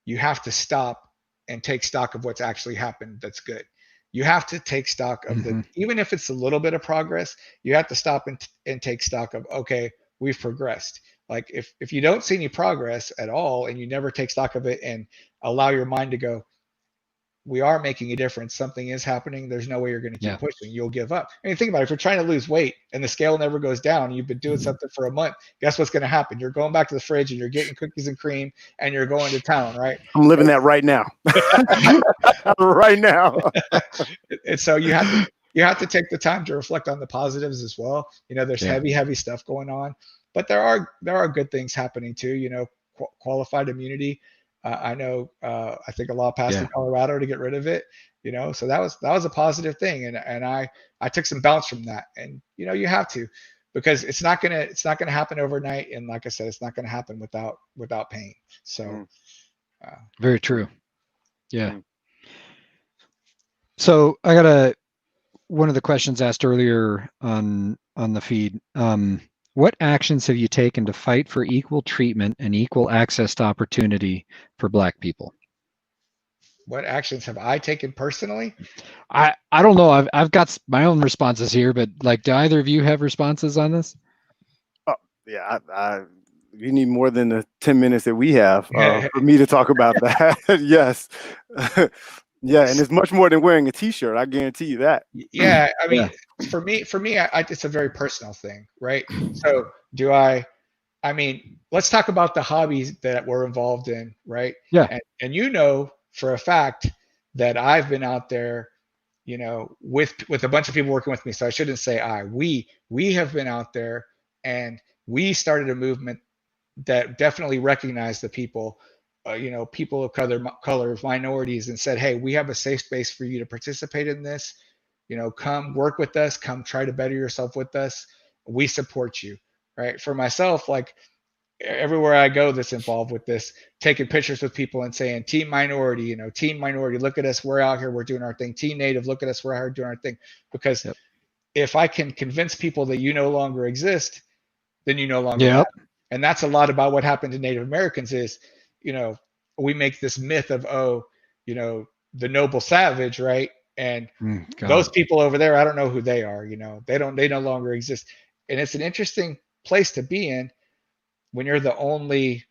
you have to stop and take stock of what's actually happened that's good. You have to take stock of even if it's a little bit of progress, you have to stop and take stock of, okay, we've progressed. Like, if you don't see any progress at all, and you never take stock of it and allow your mind to go, we are making a difference, something is happening, there's no way you're going to keep pushing, you'll give up. I mean, think about it. If you're trying to lose weight and the scale never goes down, you've been doing something for a month, guess what's going to happen? You're going back to the fridge and you're getting cookies and cream and you're going to town, right? I'm living that right now. Right now. And so you have to take the time to reflect on the positives as well. There's heavy stuff going on, but there are good things happening too. Qualified immunity. I know. I think a law passed in Colorado to get rid of it. So that was a positive thing, and I took some bounce from that. And you have to, because it's not gonna happen overnight. And like I said, it's not gonna happen without pain. So very true. Yeah. So I got one of the questions asked earlier on the feed. What actions have you taken to fight for equal treatment and equal access to opportunity for Black people? What actions have I taken personally? I don't know. I've got my own responses here, but like, do either of you have responses on this? Oh, yeah, you need more than the 10 minutes that we have for me to talk about that. Yes. Yeah, and it's much more than wearing a T-shirt. I guarantee you that. Yeah, I mean, for me, it's a very personal thing, right? So I mean, let's talk about the hobbies that we're involved in, right? Yeah. And for a fact that I've been out there, with a bunch of people working with me. So I shouldn't say we have been out there and we started a movement that definitely recognized the people, people of color, minorities, and said, hey, we have a safe space for you to participate in this. Come work with us, come try to better yourself with us. We support you, right? For myself, like everywhere I go that's involved with this, taking pictures with people and saying, team minority, team minority, look at us, we're out here, we're doing our thing. Team native, look at us, we're out here doing our thing. Because Yep. if I can convince people that you no longer exist, then you no longer Yep. matter. And that's a lot about what happened to Native Americans is, we make this myth of, the noble savage, right? And those people over there, I don't know who they are, they no longer exist. And it's an interesting place to be in when you're the only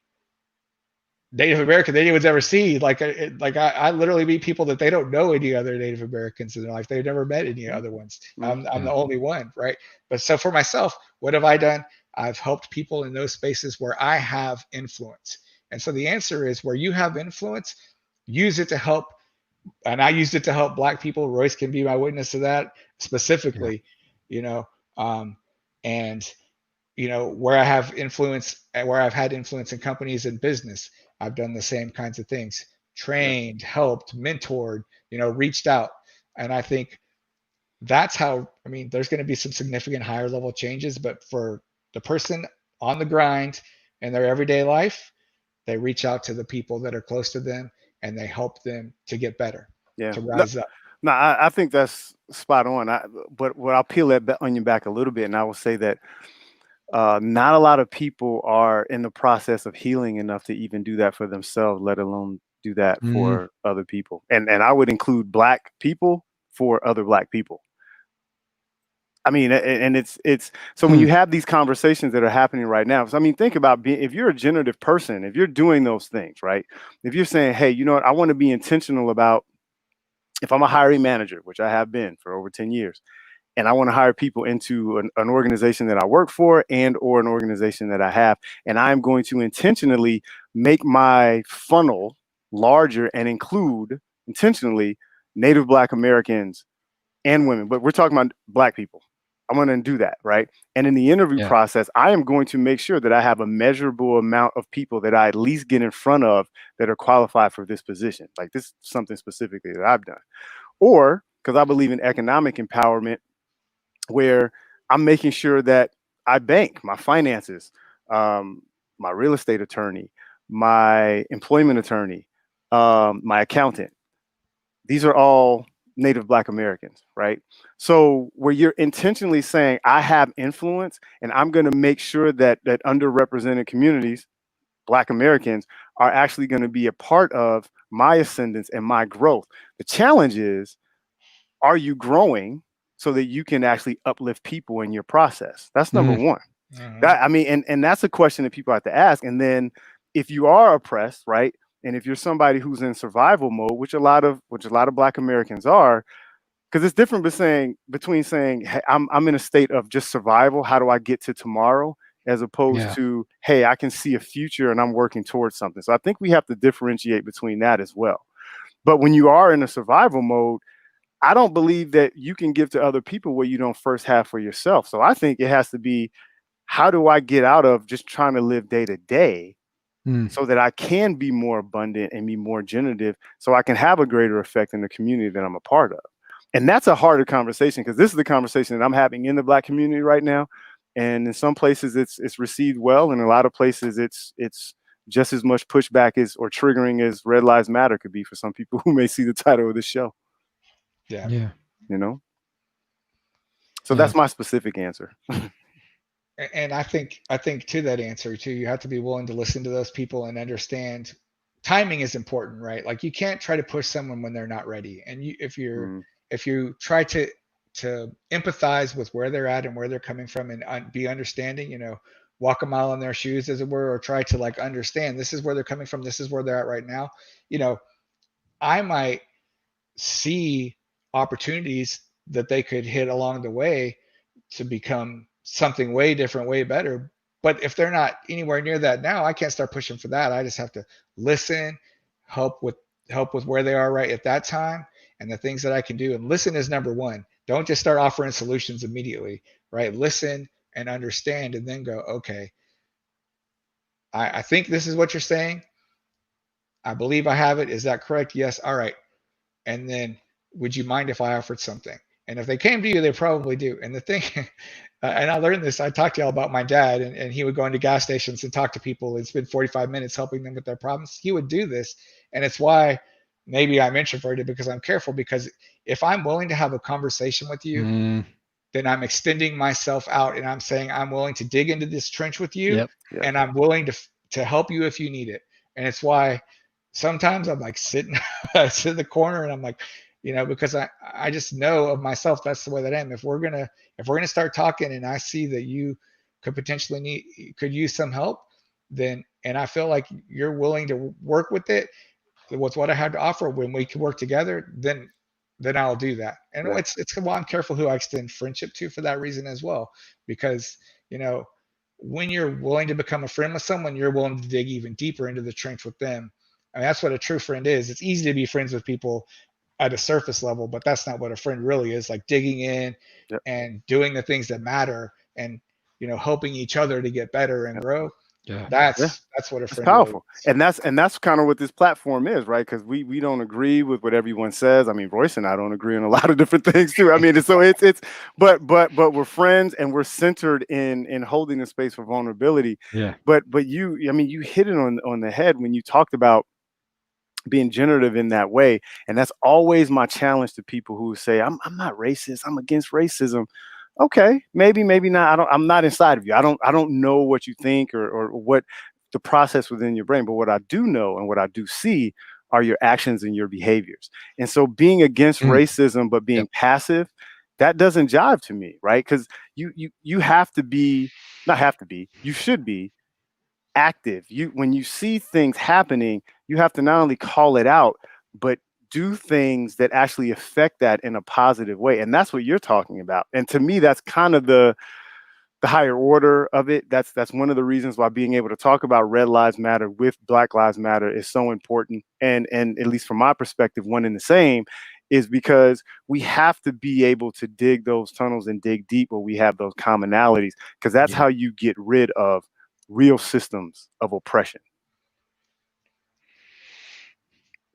Native American that anyone's ever see. Like I literally meet people that they don't know any other Native Americans in their life. They've never met any other ones. I'm the only one, right? But so for myself, what have I done? I've helped people in those spaces where I have influence. And so the answer is, where you have influence, use it to help. And I used it to help Black people. Royce can be my witness to that specifically, and where I have influence, where I've had influence in companies and business, I've done the same kinds of things, trained, helped, mentored, reached out. And I think that's how, there's going to be some significant higher level changes, but for the person on the grind in their everyday life, they reach out to the people that are close to them and they help them to get better, to rise up. No, I think that's spot on. But I'll peel that onion back a little bit, and I will say that not a lot of people are in the process of healing enough to even do that for themselves, let alone do that for other people. And I would include Black people for other Black people. I mean, and it's so when you have these conversations that are happening right now, so, think about if you're a generative person, if you're doing those things, right? If you're saying, hey, you know what, I want to be intentional about, if I'm a hiring manager, which I have been for over 10 years, and I want to hire people into an organization that I work for and or an organization that I have, and I'm going to intentionally make my funnel larger and include intentionally Native Black Americans and women, but we're talking about Black people. I'm going to do that, right? And in the interview process, I am going to make sure that I have a measurable amount of people that I at least get in front of that are qualified for this position. Like, this is something specifically that I've done. Or, because I believe in economic empowerment, where I'm making sure that I bank my finances, my real estate attorney, my employment attorney, my accountant. These are all Native Black Americans, right? So where you're intentionally saying, I have influence and I'm going to make sure that underrepresented communities, Black Americans, are actually going to be a part of my ascendance and my growth. The challenge is, are you growing so that you can actually uplift people in your process? That's number one. That, and that's a question that people have to ask. And then if you are oppressed, right? And if you're somebody who's in survival mode, which a lot of Black Americans are, because it's different between saying, hey, I'm in a state of just survival. How do I get to tomorrow? As opposed to, hey, I can see a future and I'm working towards something. So I think we have to differentiate between that as well. But when you are in a survival mode, I don't believe that you can give to other people what you don't first have for yourself. So I think it has to be, how do I get out of just trying to live day to day so that I can be more abundant and be more generative, so I can have a greater effect in the community that I'm a part of? And that's a harder conversation, because this is the conversation that I'm having in the Black community right now. And in some places it's received well. And in a lot of places it's just as much pushback or triggering as Red Lives Matter could be for some people who may see the title of the show. Yeah. So that's my specific answer. And I think to that answer too, you have to be willing to listen to those people and understand timing is important, right? Like, you can't try to push someone when they're not ready. And if you try to empathize with where they're at and where they're coming from and be understanding, walk a mile in their shoes, as it were, or try to understand, this is where they're coming from, this is where they're at right now. I might see opportunities that they could hit along the way to become something way different, way better. But if they're not anywhere near that now, I can't start pushing for that. I just have to listen, help with where they are right at that time, and the things that I can do. And listen is number one. Don't just start offering solutions immediately, right? Listen, and understand, and then go, okay, I think this is what you're saying. I believe I have it. Is that correct? Yes. All right. And then, would you mind if I offered something? And if they came to you, they probably do. And the thing, and I learned this, I talked to y'all about my dad, and he would go into gas stations and talk to people and spend 45 minutes helping them with their problems. He would do this. And it's why maybe I'm introverted, because I'm careful, because if I'm willing to have a conversation with you, then I'm extending myself out, and I'm saying I'm willing to dig into this trench with you, Yep. and I'm willing to help you if you need it. And it's why sometimes I'm like sitting in the corner, and I'm like, because I just know of myself, that's the way that I am. If we're gonna start talking, and I see that you could potentially could use some help, then, and I feel like you're willing to work with it, with what I had to offer, when we can work together, then I'll do that. And Yeah. it's why I'm careful who I extend friendship to, for that reason as well. Because, when you're willing to become a friend with someone, you're willing to dig even deeper into the trench with them. I mean, that's what a true friend is. It's easy to be friends with people at a surface level, but that's not what a friend really is. Like digging in and doing the things that matter, and, helping each other to get better and grow. Yeah. That's what a friend It's powerful. really is. And that's kind of what this platform is, right? Because we don't agree with what everyone says. I mean, Royce and I don't agree on a lot of different things too. I mean, but we're friends, and we're centered in holding the space for vulnerability. Yeah. But you hit it on the head when you talked about being generative in that way. And that's always my challenge to people who say, I'm not racist, I'm against racism. Okay, maybe not. I'm not inside of you. I don't know what you think or what the process within your brain. But what I do know and what I do see are your actions and your behaviors. And so being against racism but being passive, that doesn't jive to me, right? Because you have to be, not have to be, you should be active. When you see things happening, you have to not only call it out, but do things that actually affect that in a positive way. And that's what you're talking about. And to me, that's kind of the higher order of it. That's one of the reasons why being able to talk about Red Lives Matter with Black Lives Matter is so important. And at least from my perspective, one and the same, is because we have to be able to dig those tunnels and dig deep where we have those commonalities, because that's how you get rid of real systems of oppression.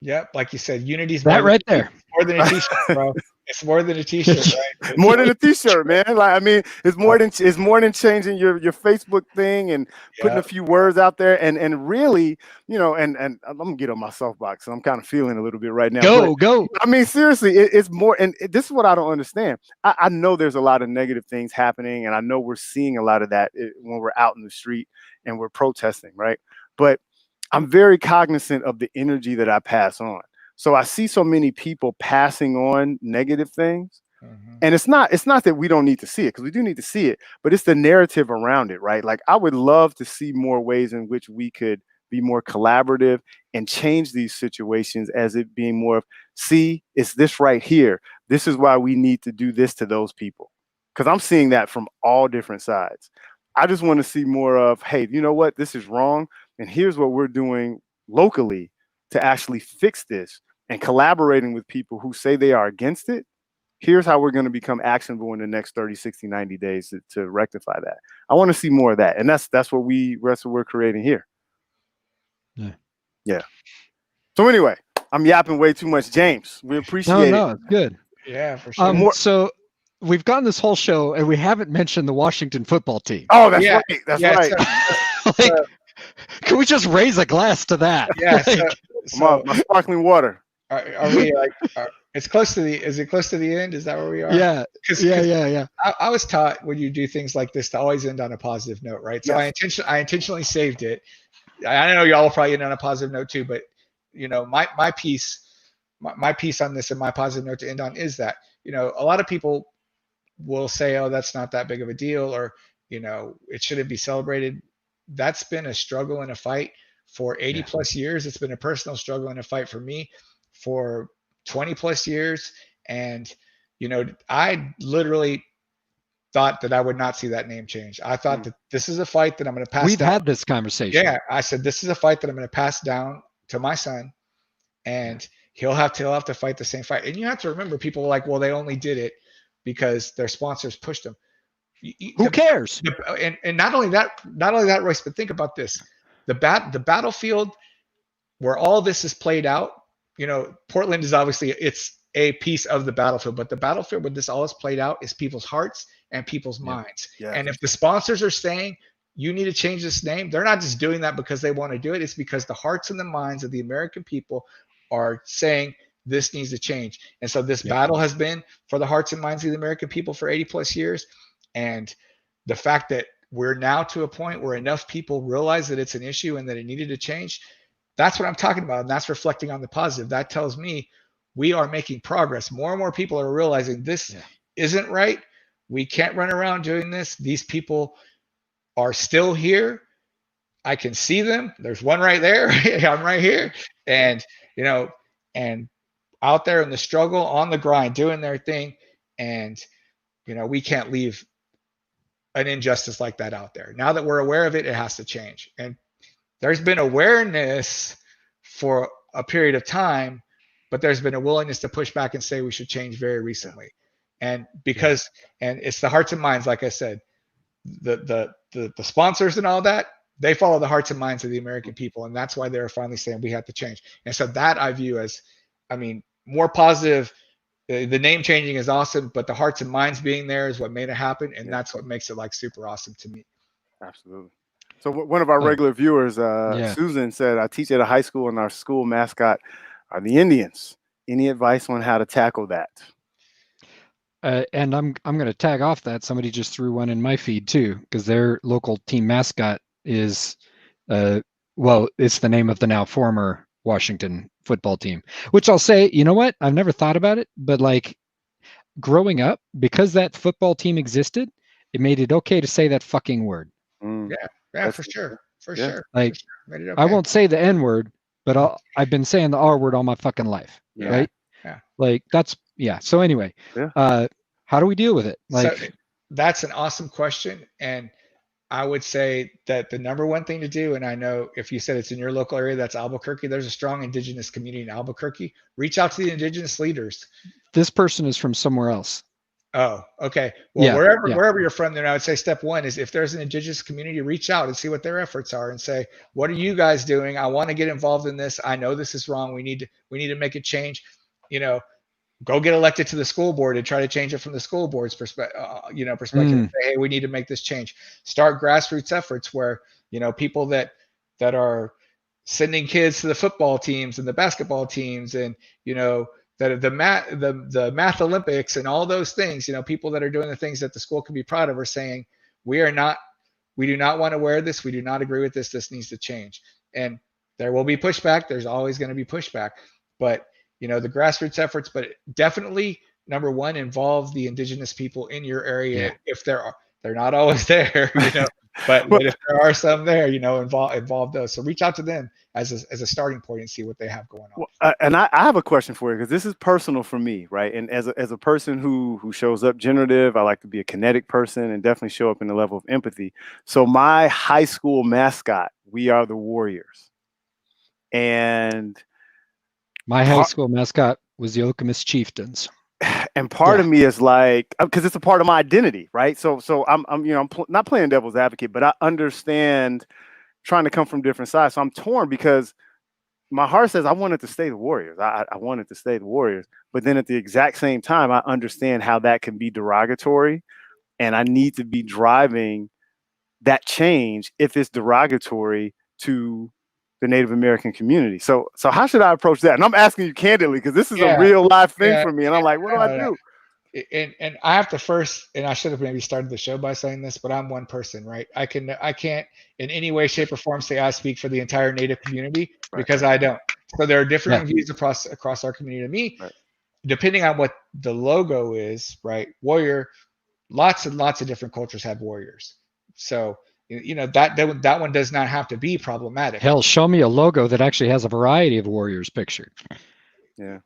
Yep, like you said, unity's That right there. more than a t-shirt, bro. It's more than a t-shirt, right? It's more than a t-shirt, man. Like, I mean, it's more than changing your Facebook thing and putting a few words out there, and really, and I'm gonna get on my soapbox, and I'm kind of feeling a little bit right now. Go. I mean, seriously, it's more, and this is what I don't understand. I know there's a lot of negative things happening, and I know we're seeing a lot of that when we're out in the street and we're protesting, right? But I'm very cognizant of the energy that I pass on. So I see so many people passing on negative things. And it's not that we don't need to see it, because we do need to see it, but it's the narrative around it, right? Like, I would love to see more ways in which we could be more collaborative and change these situations as it being more of, see, it's this right here. This is why we need to do this to those people. Because I'm seeing that from all different sides. I just want to see more of, hey, you know what? This is wrong. And here's what we're doing locally to actually fix this, and collaborating with people who say they are against it. Here's how we're going to become actionable in the next 30, 60, 90 days to rectify that. I want to see more of that. And that's what we're creating here. Yeah. So anyway, I'm yapping way too much, James. We appreciate it. No, it's good. Yeah, for sure. So we've gotten this whole show, and we haven't mentioned the Washington football team. Oh, that's right. That's right. Can we just raise a glass to that? Yeah. My sparkling water. Are we like? It's close to the. Is it close to the end? Is that where we are? Yeah. Yeah. I was taught when you do things like this to always end on a positive note, right? So yes. I intentionally saved it. I know y'all will probably end on a positive note too, but my piece on this and my positive note to end on is that a lot of people will say, oh, that's not that big of a deal, or it shouldn't be celebrated. That's been a struggle and a fight for 80 plus years. It's been a personal struggle and a fight for me for 20 plus years. And, I literally thought that I would not see that name change. I thought that this is a fight that I'm going to pass down. We've had this conversation. Yeah. I said, this is a fight that I'm going to pass down to my son, and he'll have to fight the same fight. And you have to remember, people are like, well, they only did it because their sponsors pushed them. Who cares? And not only that, Royce, but think about this: the battlefield where all this is played out. Portland is obviously it's a piece of the battlefield, but the battlefield where this all is played out is people's hearts and people's minds. Yeah. And if the sponsors are saying you need to change this name, they're not just doing that because they want to do it. It's because the hearts and the minds of the American people are saying this needs to change. And so this battle has been for the hearts and minds of the American people for 80 plus years. And the fact that we're now to a point where enough people realize that it's an issue and that it needed to change, that's what I'm talking about. And that's reflecting on the positive. That tells me we are making progress. More and more people are realizing this isn't right. We can't run around doing this. These people are still here. I can see them. There's one right there. I'm right here. And, and out there in the struggle, on the grind, doing their thing. And, we can't leave an injustice like that out there. Now that we're aware of it, it has to change. And there's been awareness for a period of time, but there's been a willingness to push back and say we should change very recently. And because, and it's the hearts and minds, like I said, the sponsors and all that, they follow the hearts and minds of the American people. And that's why they're finally saying we have to change. And so that I view as, more positive. The name changing is awesome, but the hearts and minds being there is what made it happen. And that's what makes it like super awesome to me. Absolutely. So one of our regular viewers, Susan, said, I teach at a high school and our school mascot are the Indians. Any advice on how to tackle that? And I'm going to tag off that. Somebody just threw one in my feed too, because their local team mascot is, it's the name of the now former Washington football team, which I'll say, you know what? I've never thought about it, but like growing up, because that football team existed, it made it okay to say that fucking word. Yeah, for sure. Like, okay. I won't say the N word, but I've been saying the R word all my fucking life. Right? Yeah. Like that's, So anyway, how do we deal with it? Like, so that's an awesome question. And I would say that the number one thing to do, and I know if you said it's in your local area, that's Albuquerque. There's a strong indigenous community in Albuquerque. Reach out to the indigenous leaders. This person is from somewhere else. Oh, okay. Well, wherever you're from, then I would say step one is if there's an indigenous community, reach out and see what their efforts are and say, what are you guys doing? I want to get involved in this. I know this is wrong. We need to make a change. Go get elected to the school board and try to change it from the school board's perspective. And say, hey, we need to make this change. Start grassroots efforts where people that are sending kids to the football teams and the basketball teams and that the math Olympics and all those things. People that are doing the things that the school can be proud of are saying we do not want to wear this. We do not agree with this. This needs to change. And there will be pushback. There's always going to be pushback, but the grassroots efforts, but definitely number one, involve the indigenous people in your area. If they're not always there, but if there are some there, involve those. So reach out to them as a starting point and see what they have going on. Well, and I have a question for you because this is personal for me, right? And as a person who shows up generative, I like to be a kinetic person and definitely show up in the level of empathy. So my high school mascot, we are the Warriors. And my high school mascot was the Okemos Chieftains. And part of me is like, because it's a part of my identity, right? So I'm not playing devil's advocate, but I understand trying to come from different sides. So I'm torn because my heart says I wanted to stay the Warriors. I wanted to stay the Warriors, but then at the exact same time, I understand how that can be derogatory, and I need to be driving that change if it's derogatory to the Native American community. So how should I approach that? And I'm asking you candidly because this is a real live thing for me. And I'm like, what do I do? And I have to first, and I should have maybe started the show by saying this, but I'm one person, right? I can't in any way, shape, or form say I speak for the entire Native community because I don't. So there are different views across our community. To me, depending on what the logo is, right? Warrior, lots and lots of different cultures have warriors. So that one does not have to be problematic. Hell, show me a logo that actually has a variety of warriors pictured. But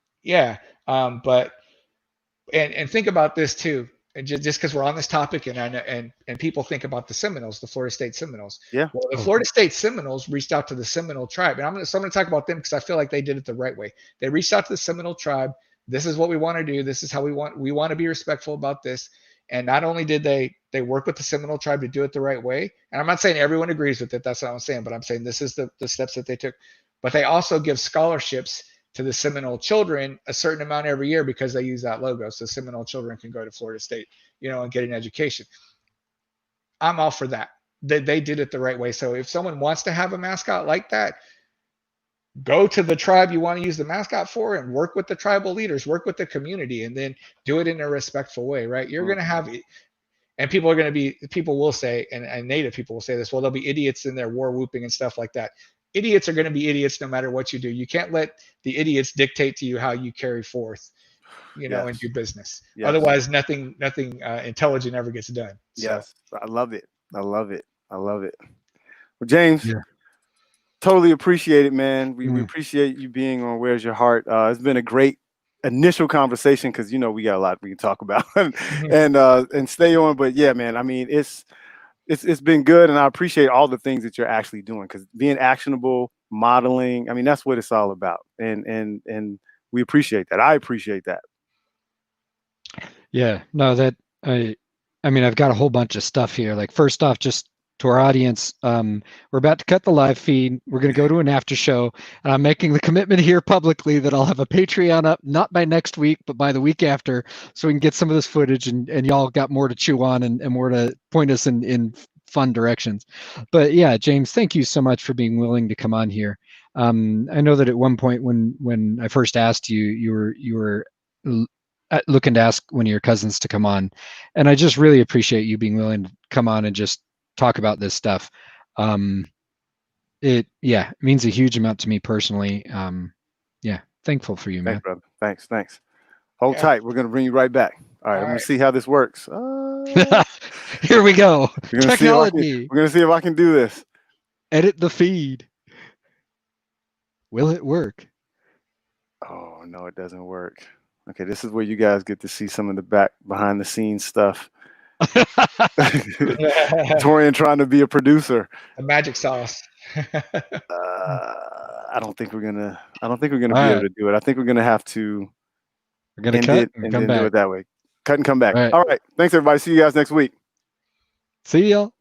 think about this too. And just because we're on this topic, and people think about the Seminoles, the Florida State Seminoles. Yeah. Well, the Florida State Seminoles reached out to the Seminole tribe, and I'm going to talk about them because I feel like they did it the right way. They reached out to the Seminole tribe. This is what we want to do. This is how we want to be respectful about this. And not only did they They work with the Seminole tribe to do it the right way. And I'm not saying everyone agrees with it. That's not what I'm saying. But I'm saying this is the steps that they took. But they also give scholarships to the Seminole children a certain amount every year because they use that logo. So Seminole children can go to Florida State, and get an education. I'm all for that. They did it the right way. So if someone wants to have a mascot like that, go to the tribe you want to use the mascot for and work with the tribal leaders, work with the community, and then do it in a respectful way, right? You're going to have, and people will say, and Native people will say this, well, there'll be idiots in there war whooping and stuff like that. Idiots are going to be idiots no matter what you do. You can't let the idiots dictate to you how you carry forth, and do business. Yes. Otherwise, nothing intelligent ever gets done. Yes, I love it. Well, James, totally appreciate it, man. We appreciate you being on Where's Your Heart. It's been a great initial conversation because we got a lot we can talk about and stay on. But yeah, man, I mean, it's been good, and I appreciate all the things that you're actually doing because being actionable, modeling. I mean, that's what it's all about, and we appreciate that. I appreciate that. Yeah, no, that I mean, I've got a whole bunch of stuff here. Like, first off, just to our audience, we're about to cut the live feed. We're going to go to an after show. And I'm making the commitment here publicly that I'll have a Patreon up, not by next week, but by the week after, so we can get some of this footage and y'all got more to chew on and more to point us in fun directions. But yeah, James, thank you so much for being willing to come on here. I know that at one point when I first asked you, you were looking to ask one of your cousins to come on, and I just really appreciate you being willing to come on and just talk about this stuff. It means a huge amount to me personally. Thankful for you, man. Thanks, brother. Thanks. Hold tight. We're gonna bring you right back. All right, I'm gonna see how this works. Here we go. Technology. We're gonna see if I can do this. Edit the feed. Will it work? Oh no, it doesn't work. Okay, this is where you guys get to see some of the behind the scenes stuff. Torian trying to be a producer. A magic sauce. I don't think we're gonna be able to do it. I think we're gonna have to. We're gonna cut and then do it that way. Cut and come back. All right. All right. Thanks everybody. See you guys next week. See y'all.